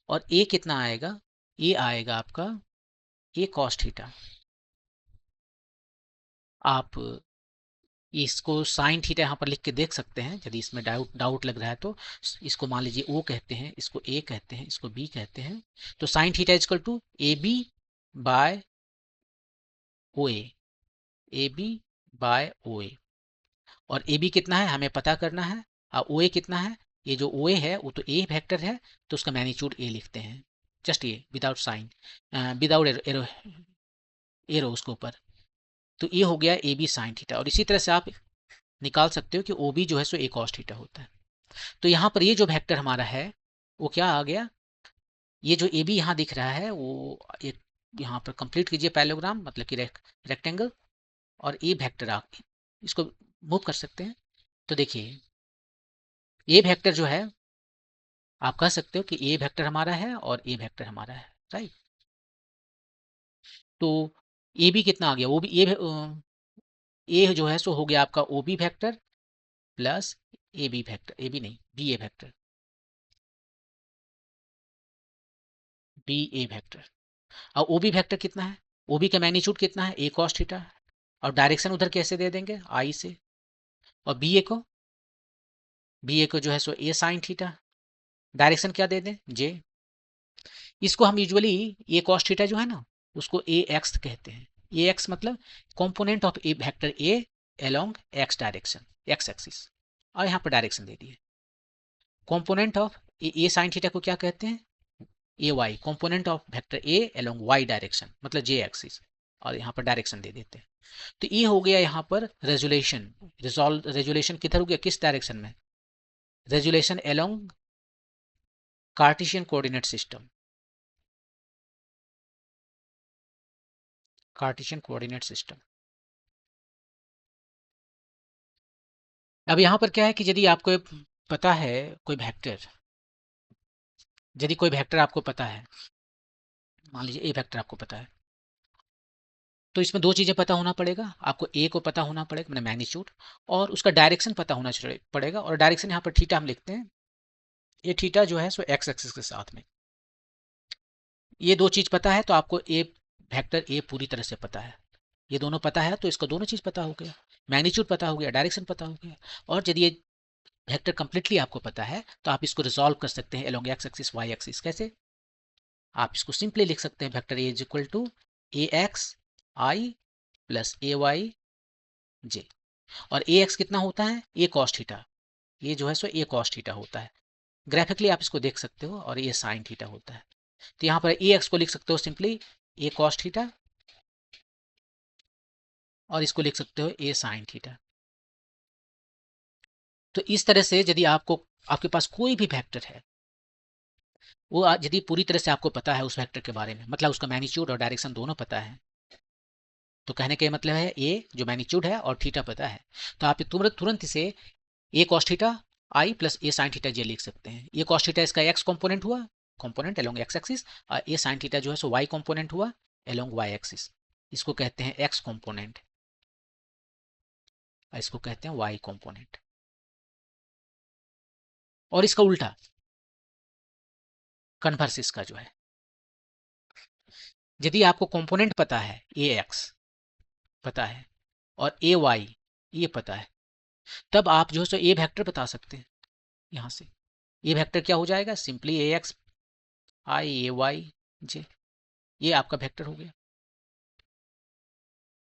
और ए कितना आएगा, ए आएगा आपका ए कॉस थीटा। आप इसको साइन थीटा यहाँ पर लिख के देख सकते हैं यदि इसमें डाउट डाउट लग रहा है तो। इसको मान लीजिए ओ कहते हैं, इसको ए कहते हैं, इसको बी कहते हैं। तो sine theta is equal to A B by O A B by O A. और ए बी कितना है हमें पता करना है, और ओ ए कितना है, ये जो ओ ए है वो तो ए वेक्टर है, तो उसका मैग्नीट्यूड ए लिखते हैं, जस्ट ये without sign, without arrow, arrow उसके ऊपर। तो ये हो गया ए बी साइन थीटा। और इसी तरह से आप निकाल सकते हो कि ओ बी जो है सो ए कॉस थीटा होता है। तो यहाँ पर ये जो वेक्टर हमारा है वो क्या आ गया, ये जो ए बी यहाँ दिख रहा है वो एक, यहाँ पर कंप्लीट कीजिए पैरेललोग्राम, मतलब कि रेक्टेंगल, और ए वेक्टर आप इसको मूव कर सकते हैं। तो देखिए ए वेक्टर जो है आप कह सकते हो कि ए वेक्टर हमारा है और ए वेक्टर हमारा है, राइट। तो ए बी कितना आ गया, वो भी ए जो है सो हो गया आपका O B vector plus A B vector, A B नहीं B A vector, B A vector. और ओ बी वेक्टर कितना है, ओ बी का मैग्नीट्यूड कितना है, ए कॉस थीटा, और डायरेक्शन उधर कैसे दे देंगे, आई से। और बी ए को जो है सो ए साइन थीटा, डायरेक्शन क्या दे दें, जे। इसको हम यूजुअली ए कॉस थीटा जो है ना उसको ए एक्स कहते हैं। ए एक्स मतलब component of A vector A along X direction, X axis, और यहाँ पर डायरेक्शन दे दिए। Component of A sine theta को क्या कहते हैं, A Y, component of vector A along Y direction मतलब जे एक्सिस, और यहाँ पर डायरेक्शन दे देते हैं। तो ये हो गया यहाँ पर रेजुलेशन, रेजुलेशन किधर हो गया, किस डायरेक्शन में, resolution along Cartesian coordinate system, Cartesian coordinate system. अब यहाँ पर क्या है कि यदि आपको पता है कोई वेक्टर, यदि कोई वेक्टर आपको पता है, मान लीजिए ए वेक्टर आपको पता है, तो इसमें दो चीज़ें पता होना पड़ेगा आपको, ए को पता होना पड़ेगा मैंने मैग्नीट्यूड, और उसका डायरेक्शन पता होना पड़ेगा। और डायरेक्शन यहाँ पर थीटा हम लिखते हैं, ये थीटा जो है सो एक्स एक्सिस के साथ में। ये दो चीज़ पता है तो आपको ए वेक्टर ए पूरी तरह से पता है, ये दोनों पता है तो इसका दोनों चीज़ पता हो गया, मैग्नीट्यूड पता हो गया, डायरेक्शन पता हो गया। और यदि ये वेक्टर कंप्लीटली आपको पता है तो आप इसको रिजॉल्व कर सकते हैं along X axis Y axis. कैसे, आप इसको सिंपली लिख सकते हैं vector A is equal to A X I plus A Y J. और ए एक्स कितना होता है, ए कॉस थीटा, ये जो है सो ए कॉस थीटा होता है, ग्राफिकली आप इसको देख सकते हो, और ये साइन थीटा होता है। तो यहाँ पर ए एक्स को लिख सकते हो सिंपली ए कॉस थीटा, और इसको लिख सकते हो ए साइन थीटा। तो इस तरह से यदि आपको, आपके पास कोई भी वेक्टर है, वो यदि पूरी तरह से आपको पता है उस वेक्टर के बारे में, मतलब उसका मैग्नीट्यूड और डायरेक्शन दोनों पता है, तो कहने का मतलब है ए जो मैग्नीट्यूड है और थीटा पता है, तो आप तुरंत तुरंत इसे ए कॉस थीटा आई प्लस ए साइन थीटा जे लिख सकते हैं। ए कॉस थीटा इसका एक्स कंपोनेंट हुआ, कंपोनेंट अलोंग एक्स एक्सिस, और ए साइन थीटा जो है सो वाई कंपोनेंट हुआ अलोंग वाई एक्सिस। इसको कहते हैं एक्स कंपोनेंट, और इसको कहते हैं वाई कंपोनेंट। और इसका उल्टा कन्वर्स इसका जो है, यदि आपको कंपोनेंट पता है ए एक्स पता है और ए वाई ये पता है, तब आप जो है सो ए वेक्टर बता सकते हैं। यहाँ से ए वेक्टर क्या हो जाएगा, सिंपली ए एक्स आई ए वाई जे, ये आपका वेक्टर हो गया।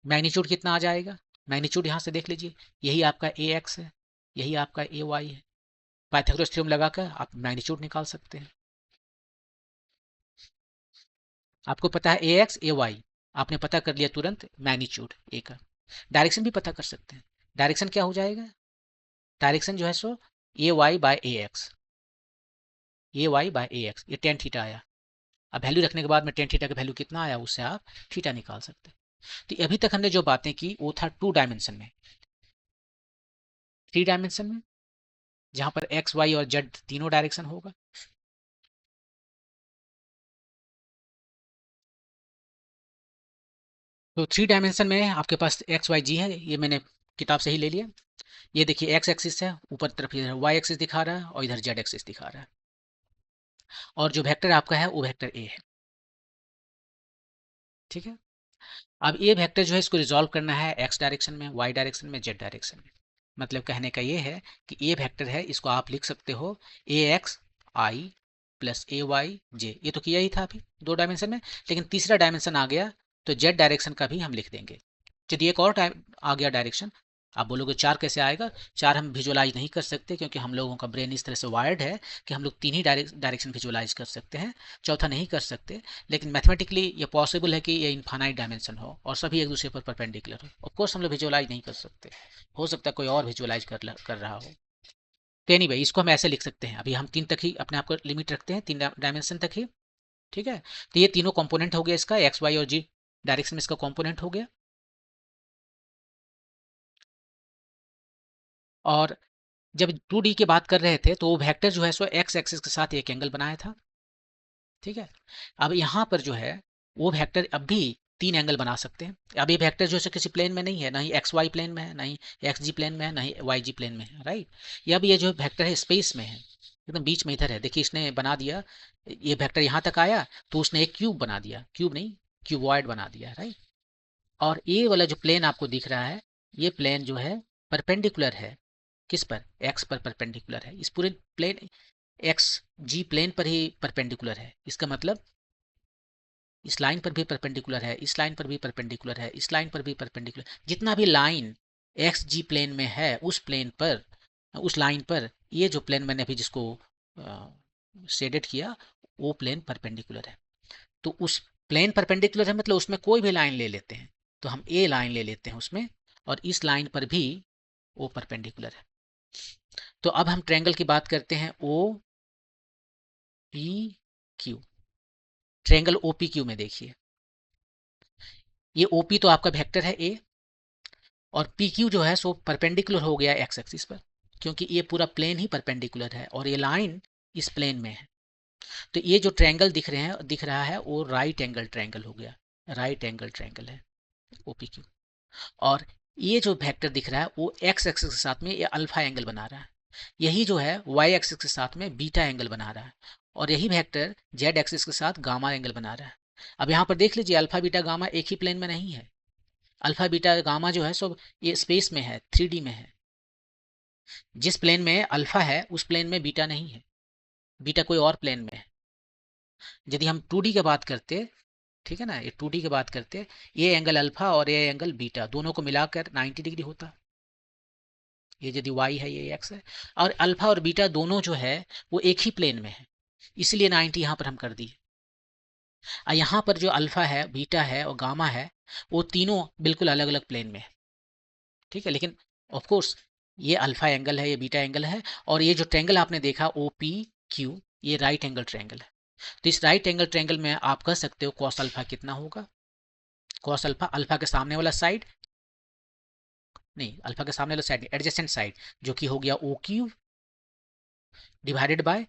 मैग्नीट्यूड कितना आ जाएगा, मैग्नीट्यूड यहाँ से देख लीजिए, यही आपका ए एक्स है, यही आपका ए वाई है। पाइथागोरस थ्योरम लगाकर आप मैग्नीट्यूड निकाल सकते हैं। आपको पता है ए एक्स ए वाई, आपने पता कर लिया तुरंत मैग्नीट्यूड ए का। डायरेक्शन भी पता कर सकते हैं। डायरेक्शन क्या हो जाएगा, डायरेक्शन जो है सो ए वाई बाय ए एक्स, ए वाई बाय ए एक्स, ये टेन थीटा आया। अब वैल्यू रखने के बाद में टेन थीटा का वैल्यू कितना आया उससे आप थीटा निकाल सकते हैं। तो अभी तक हमने जो बातें की वो था 2 डायमेंशन में। 3 डायमेंशन में जहां पर एक्स वाई और जेड तीनों डायरेक्शन होगा। तो 3 डायमेंशन में आपके पास एक्स वाई जी है, ये मैंने किताब से ही ले लिया। ये देखिए एक्स एक्सिस है, ऊपर तरफ इधर वाई एक्सिस दिखा रहा है और इधर जेड एक्सिस दिखा रहा है। और जो वेक्टर आपका है वो वेक्टर ए है। ठीक है। अब ये वेक्टर जो है इसको रिजॉल्व करना है एक्स डायरेक्शन में, वाई डायरेक्शन में, जेड डायरेक्शन में। मतलब कहने का ये है कि ये वेक्टर है, इसको आप लिख सकते हो ए X I plus A Y जे। ये तो किया ही था अभी 2 डायमेंशन में, लेकिन तीसरा डायमेंशन आ गया तो जेड डायरेक्शन का भी हम लिख देंगे। यदि एक और आ गया डायरेक्शन, आप बोलोगे 4 कैसे आएगा। 4 हम विजुअलाइज नहीं कर सकते क्योंकि हम लोगों का ब्रेन इस तरह से वायर्ड है कि हम लोग 3 ही डायरेक्शन विजुअलाइज कर सकते हैं, चौथा नहीं कर सकते। लेकिन मैथमेटिकली ये पॉसिबल है कि ये इनफाइनाइट डायमेंशन हो और सभी एक दूसरे पर परपेंडिकुलर हो। ऑफ कोर्स हम लोग विजुअलाइज नहीं कर सकते, हो सकता है कोई और विजुअलाइज कर रहा हो। तो एनीवे इसको हम ऐसे लिख सकते हैं। अभी हम 3 तक ही अपने आप को लिमिट रखते हैं, 3 डायमेंशन तक ही। ठीक है। तो ये तीनों कंपोनेंट हो गया इसका, एक्स वाई और जी डायरेक्शन में इसका कंपोनेंट हो गया। और जब 2D की बात कर रहे थे तो वो वेक्टर जो है सो एक्स एक्सिस के साथ एक एंगल बनाया था। ठीक है। अब यहाँ पर जो है वो वेक्टर अब भी 3 एंगल बना सकते हैं। अब ये वेक्टर जो है किसी प्लेन में नहीं है, ना ही एक्स वाई प्लेन में है, ना ही एक्स जी प्लेन में है, ना ही वाई जी प्लेन में है, राइट। ये अब ये जो वेक्टर है स्पेस में है, एकदम बीच में इधर है। देखिए इसने बना दिया, ये वेक्टर यहाँ तक आया तो उसने एक क्यूब बना दिया, क्यूब नहीं क्यूबॉइड बना दिया, राइट। और ये वाला जो प्लेन आपको दिख रहा है, ये प्लेन जो है परपेंडिकुलर है किस पर, एक्स पर परपेंडिकुलर है। इस पूरे प्लेन एक्स जी प्लेन पर ही परपेंडिकुलर है। इसका मतलब इस लाइन पर भी परपेंडिकुलर है, इस लाइन पर भी परपेंडिकुलर है, इस लाइन पर भी परपेंडिकुलर। जितना भी लाइन एक्स जी प्लेन में है उस प्लेन पर, उस लाइन पर ये जो प्लेन मैंने अभी जिसको शेडेड किया वो प्लेन परपेंडिकुलर है। तो उस प्लेन परपेंडिकुलर है मतलब उसमें कोई भी लाइन ले लेते हैं, तो हम ए लाइन ले लेते हैं उसमें, और इस लाइन पर भी वो परपेंडिकुलर है। तो अब हम ट्रायंगल की बात करते हैं O P Q. Triangle O P Q में देखिए, ये ओ पी तो आपका वेक्टर है ए, और पी क्यू जो है सो परपेंडिकुलर हो गया एक्स एक्सिस पर, क्योंकि ये पूरा प्लेन ही परपेंडिकुलर है और ये लाइन इस प्लेन में है। तो ये जो ट्रायंगल दिख रहा है वो राइट एंगल ट्रायंगल हो गया, राइट एंगल ट्रायंगल है ओ पी क्यू। और ये जो वेक्टर दिख रहा है वो एक्स एक्सिस के साथ में ये अल्फा एंगल बना रहा है, यही जो है वाई एक्सिस के साथ में बीटा एंगल बना रहा है, और यही वेक्टर जेड एक्सिस के साथ गामा एंगल बना रहा है। अब यहाँ पर देख लीजिए अल्फा बीटा गामा एक ही प्लेन में नहीं है। अल्फा बीटा गामा जो है सब ये स्पेस में है, 3D में है। जिस प्लेन में अल्फा है उस प्लेन में बीटा नहीं है, बीटा कोई और प्लेन में है। यदि हम 2D की बात करते, ठीक है ना, ये 2D की बात करते, ये एंगल अल्फा और ये एंगल बीटा दोनों को मिलाकर 90 डिग्री होता। ये यदि y है ये x है, और अल्फा और बीटा दोनों जो है वो एक ही प्लेन में है, इसलिए 90 यहाँ पर हम कर दिए। और यहाँ पर जो अल्फा है, बीटा है और गामा है वो तीनों बिल्कुल अलग अलग प्लेन में है। ठीक है। लेकिन ऑफ कोर्स ये अल्फा एंगल है, ये बीटा एंगल है, और ये जो ट्रायंगल आपने देखा ओ पी क्यू, ये राइट एंगल ट्रायंगल है। तो इस राइट एंगल ट्रायंगल में आप कह सकते हो कॉस अल्फा कितना होगा। कॉस अल्फा, अल्फा के सामने वाला साइड नहीं, अल्फा के सामने वाला साइड एडजेसेंट साइड, जो कि हो गया ओ क्यू डिवाइडेड बाय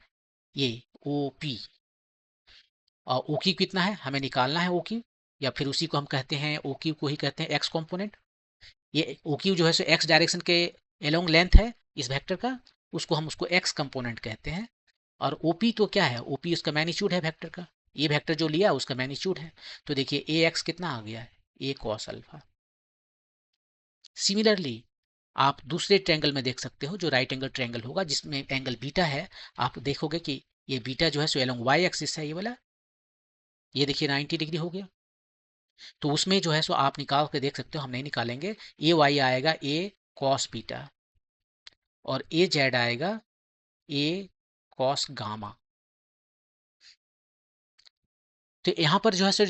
ये ओ पी। और ओ क्यू कितना है हमें निकालना है, ओ क्यू, या फिर उसी को हम कहते हैं ओ क्यू को ही कहते हैं एक्स कॉम्पोनेंट। ये ओ क्यू जो है सो एक्स डायरेक्शन के एलोंग लेंथ है इस वेक्टर का, उसको हम उसको एक्स कंपोनेंट कहते हैं। और ओपी तो क्या है, ओपी उसका मैग्नीट्यूड है वेक्टर का, ये वेक्टर जो लिया उसका मैग्नीट्यूड है। तो देखिए ए एक्स कितना आ गया है, ए कॉस अल्फा। सिमिलरली आप दूसरे ट्रायंगल में देख सकते हो जो राइट एंगल ट्रायंगल होगा जिसमें एंगल बीटा है। आप देखोगे कि ये बीटा जो है सो एलोंग वाई एक्सिस है, ये वाला, ये देखिए 90 डिग्री हो गया। तो उसमें जो है सो आप निकाल के देख सकते हो, हम नहीं निकालेंगे। ए वाई आएगा ए कॉस बीटा, और ए जेड आएगा ए कॉस गामा। तो यहाँ पर जो है सो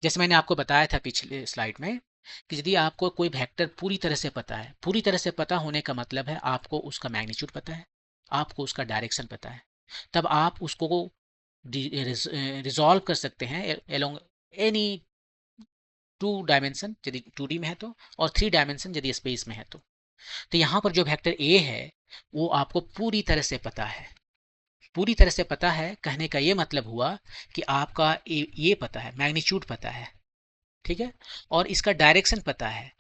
जैसे मैंने आपको बताया था पिछले स्लाइड में कि यदि आपको कोई वेक्टर पूरी तरह से पता है, पूरी तरह से पता होने का मतलब है आपको उसका मैग्नीट्यूड पता है, आपको उसका डायरेक्शन पता है, तब आप उसको रिजॉल्व कर सकते हैं एलोंग एनी टू डायमेंशन यदि 2D में है तो, और 3 डायमेंशन यदि स्पेस में है तो यहाँ पर जो वेक्टर ए है वो आपको पूरी तरह से पता है। पूरी तरह से पता है कहने का ये मतलब हुआ कि आपका ये पता है, मैग्नीट्यूड पता है, ठीक है, और इसका डायरेक्शन पता है।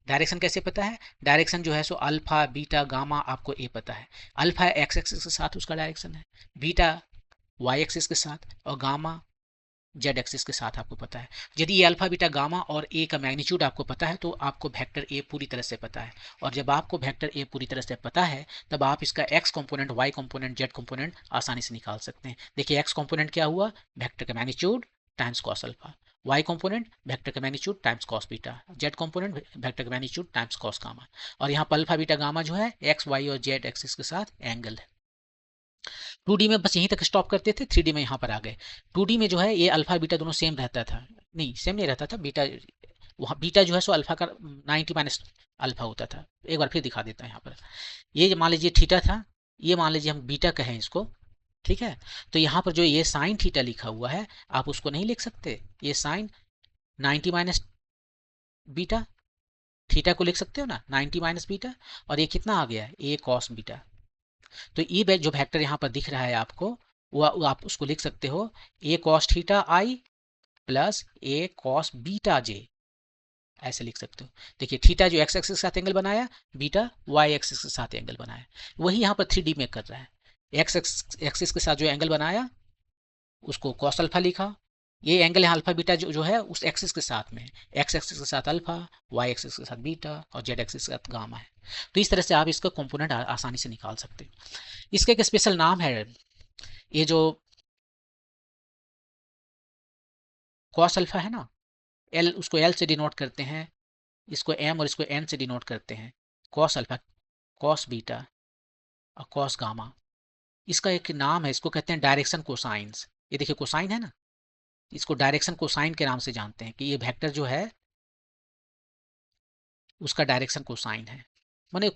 डायरेक्शन कैसे पता है? डायरेक्शन जो है सो अल्फा बीटा गामा आपको ए पता है। अल्फा एक्स एक्सिस के साथ उसका डायरेक्शन है, बीटा वाई एक्सिस के साथ, और गामा जेड एक्सिस के साथ आपको पता है। यदि ये अल्फा बीटा गामा और ए का मैग्नीट्यूड आपको पता है तो आपको वेक्टर ए पूरी तरह से पता है। और जब आपको वेक्टर ए पूरी तरह से पता है तब आप इसका X component, Y component, Z component आसानी से निकाल सकते हैं। देखिए एक्स कंपोनेंट क्या हुआ, वेक्टर का magnitude times cos alpha, Y component vector का magnitude times cos beta, Z component vector का मैग्नीट्यूड टाइम्स कॉस गामा। और यहाँ पर अल्फा बीटा गामा जो है एक्स वाई और जेड एक्सिस के साथ एंगल है। 2D में बस यहीं तक स्टॉप करते थे, 3D में यहाँ पर आ गए। 2D में जो है ये अल्फा बीटा दोनों सेम रहता था, नहीं सेम नहीं रहता था, बीटा वहाँ बीटा जो है सो अल्फा का 90 माइनस अल्फा होता था। एक बार फिर दिखा देता है यहाँ पर, ये मान लीजिए थीटा था, ये मान लीजिए हम बीटा कहें इसको, ठीक है। तो यहाँ पर जो ये साइन थीटा लिखा हुआ है आप उसको नहीं लिख सकते, ये साइन 90 माइनस बीटा, थीटा को लिख सकते हो ना 90 माइनस बीटा, और ये कितना आ गया ए कॉस बीटा। तो ये जो वेक्टर यहाँ पर दिख रहा है आपको वो आप उसको लिख सकते हो A cos theta I plus A cos beta जे, ऐसे लिख सकते हो। देखिए थीटा जो एक्स एक्सिस के साथ एंगल बनाया, बीटा वाई एक्सिस के साथ एंगल बनाया, वही यहाँ पर 3D में कर रहा है। एक्स एक्सिस के साथ जो एंगल बनाया उसको कॉस अल्फा लिखा, ये एंगल है अल्फा बीटा जो है उस एक्सिस के साथ में, एक्स एक्सिस के साथ अल्फा, वाई एक्सिस के साथ बीटा और जेड एक्सिस के साथ गामा है। तो इस तरह से आप इसका कंपोनेंट आसानी से निकाल सकते हैं। इसका एक स्पेशल नाम है, ये जो कॉस अल्फा है ना, एल उसको एल से डिनोट करते हैं, इसको एम और इसको एन से डिनोट करते हैं। कॉस अल्फा, कॉस बीटा और कॉस गामा, इसका एक नाम है, इसको कहते हैं डायरेक्शन कोसाइंस। ये देखिए कोसाइन है ना, इसको डायरेक्शन कोसाइन के नाम से जानते हैं कि ये वेक्टर जो है उसका डायरेक्शन कोसाइन है। माने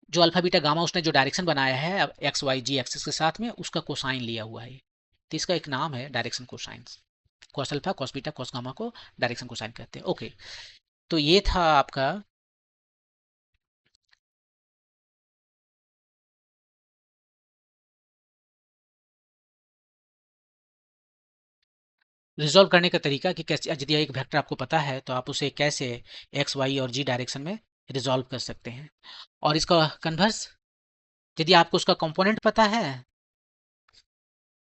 जो अल्फा बीटा गामा उसने जो डायरेक्शन बनाया है एक्स वाई जी एक्सिस के साथ में उसका कोसाइन लिया हुआ है, तो इसका एक नाम है direction cosines. Cos alpha cos beta cos gamma को डायरेक्शन कोसाइन कहते हैं। ओके, तो ये था आपका रिजॉल्व करने का तरीका कि कैसे यदि एक वेक्टर आपको पता है तो आप उसे कैसे एक्स वाई और जी डायरेक्शन में रिजॉल्व कर सकते हैं। और इसका कन्वर्स, यदि आपको उसका कंपोनेंट पता है,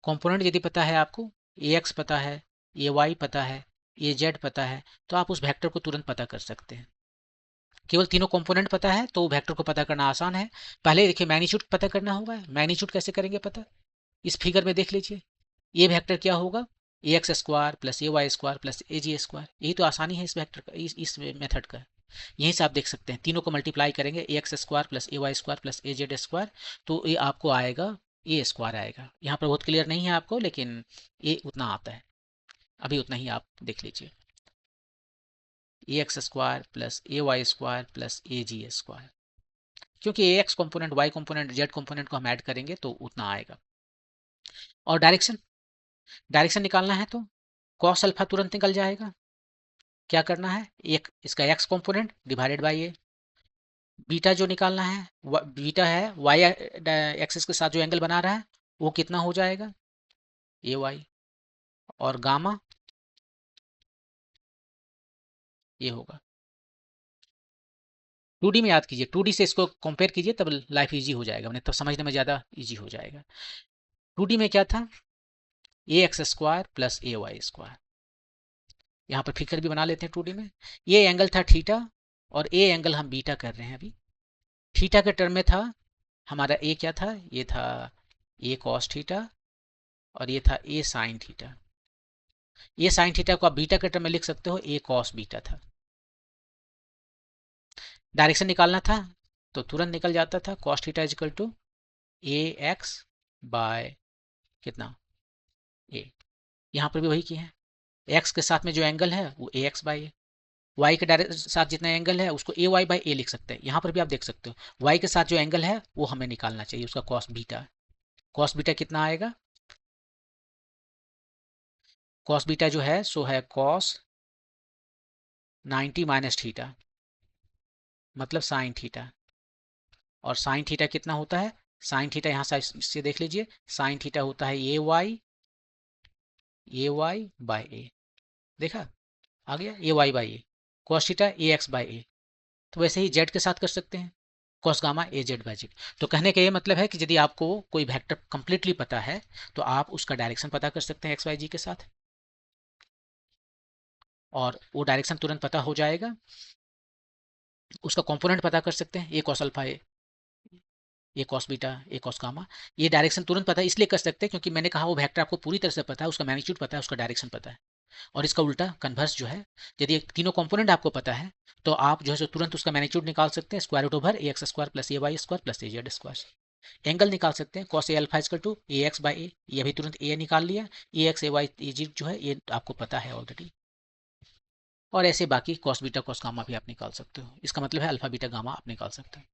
कंपोनेंट यदि पता है आपको, ए एक्स पता है, ए वाई पता है, ए जेड पता है, तो आप उस वेक्टर को तुरंत पता कर सकते हैं। केवल तीनों कंपोनेंट पता है तो वेक्टर को पता करना आसान है। पहले देखिए मैग्नीट्यूड पता करना होगा, मैग्नीट्यूड कैसे करेंगे पता, इस फिगर में देख लीजिए, ये वेक्टर क्या होगा, ए X square plus A Y square plus A G square. यही तो आसानी है इस वेक्टर का, इस मेथड का। यहीं से आप देख सकते हैं तीनों को मल्टीप्लाई करेंगे, ए X square plus A Y square plus A Z square, तो ये आपको आएगा ए स्क्वायर आएगा। यहाँ पर बहुत क्लियर नहीं है आपको लेकिन ये उतना आता है, अभी उतना ही आप देख लीजिए, A X square plus A Y square plus A G square, क्योंकि A X component Y component Z component को हम ऐड करेंगे तो उतना आएगा। और डायरेक्शन, डायरेक्शन निकालना है तो कॉस अल्फा तुरंत निकल जाएगा। क्या करना है, एक इसका X component divided by A, beta जो निकालना है बीटा है वाई एक्सिस के साथ जो एंगल बना रहा है वो कितना हो जाएगा ए वाई, और गामा ये होगा। 2D में याद कीजिए, 2D से इसको कंपेयर कीजिए तब लाइफ इजी हो जाएगा, मतलब तब समझने में ज़्यादा इजी हो जाएगा। 2D में क्या था, ए X square plus A Y square, यहाँ पर फिगर भी बना लेते हैं 2D में। ये एंगल था थीटा और ए एंगल हम बीटा कर रहे हैं अभी। थीटा के टर्म में था हमारा ए, क्या था, ये था ए कॉस थीटा और ये था ए साइन थीटा। ये साइन थीटा को आप बीटा के टर्म में लिख सकते हो, ए कॉस बीटा था। डायरेक्शन निकालना था तो तुरंत निकल जाता था, cos theta equal to A X by कितना ए, यहाँ पर भी वही किए हैं, एक्स के साथ में जो एंगल है वो ए एक्स बाई ए, वाई के डायरेक्ट साथ जितना एंगल है उसको ए वाई बाई ए लिख सकते हैं। यहाँ पर भी आप देख सकते हो वाई के साथ जो एंगल है वो हमें निकालना चाहिए, उसका कॉस बीटा। कॉस बीटा कितना आएगा, कॉस बीटा जो है सो है कॉस 90 माइनस थीटा, मतलब साइन थीटा। और साइन थीटा कितना होता है, साइन थीटा यहाँ से देख लीजिए, साइन थीटा होता है ए वाई बाई ए, देखा आ गया, A Y by A. Cos theta A X by A. तो वैसे ही जेड के साथ कर सकते हैं, cos gamma A Z by Z. तो कहने का ये मतलब है कि यदि आपको कोई वेक्टर कंप्लीटली पता है तो आप उसका डायरेक्शन पता कर सकते हैं एक्स वाई जी के साथ, और वो डायरेक्शन तुरंत पता हो जाएगा। उसका कंपोनेंट पता कर सकते हैं, A cos alpha A cos beta A cos gamma. ये डायरेक्शन तुरंत पता है इसलिए कर सकते हैं क्योंकि मैंने कहा वो वेक्टर आपको पूरी तरह से पता है, उसका मैग्नीट्यूड पता है, उसका डायरेक्शन पता है। और इसका उल्टा कन्वर्स जो है, यदि तीनों कंपोनेंट आपको पता है तो आप जो है सो तुरंत उसका मैग्नीट्यूड निकाल सकते हैं, square root over A X square plus A Y square plus A Z square. Angle निकाल सकते हैं, cos A alpha equal to A X by A, ये अभी तुरंत ए निकाल लिया, ए एक्स ए वाई ए जी जो है ये आपको पता है ऑलरेडी। और ऐसे बाकी कॉस बीटा कॉस गामा भी आप निकाल सकते हो, इसका मतलब है अल्फा बीटा गामा आप निकाल सकते हो।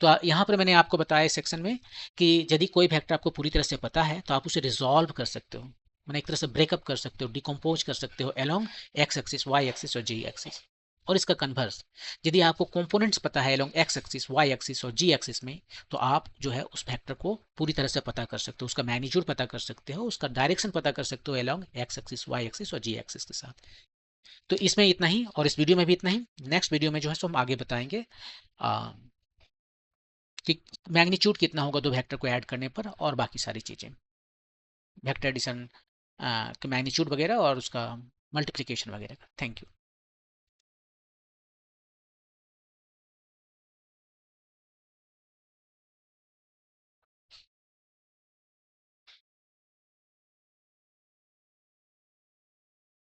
तो यहाँ पर मैंने आपको बताया इस सेक्शन में कि यदि कोई वेक्टर आपको पूरी तरह से पता है तो आप उसे रिजॉल्व कर सकते हो, मैंने एक तरह से ब्रेकअप कर सकते हो, डिकम्पोज कर सकते हो along X axis Y axis और जी एक्सिस। और इसका कन्वर्स, यदि आपको कंपोनेंट्स पता है along X axis Y axis और जी एक्सिस में, तो आप जो है उस वेक्टर को पूरी तरह से पता कर सकते हो, उसका मैग्नीट्यूड पता कर सकते हो, उसका डायरेक्शन पता कर सकते हो along X axis Y axis और जी एक्सिस के साथ। तो इसमें इतना ही, और इस वीडियो में भी इतना ही। नेक्स्ट वीडियो में जो है सो हम आगे बताएंगे कि मैग्नीट्यूड कितना होगा दो वेक्टर को ऐड करने पर, और बाकी सारी चीज़ें, वेक्टर एडिशन, मैग्नीट्यूड वगैरह और उसका मल्टीप्लिकेशन वगैरह का। Thank you.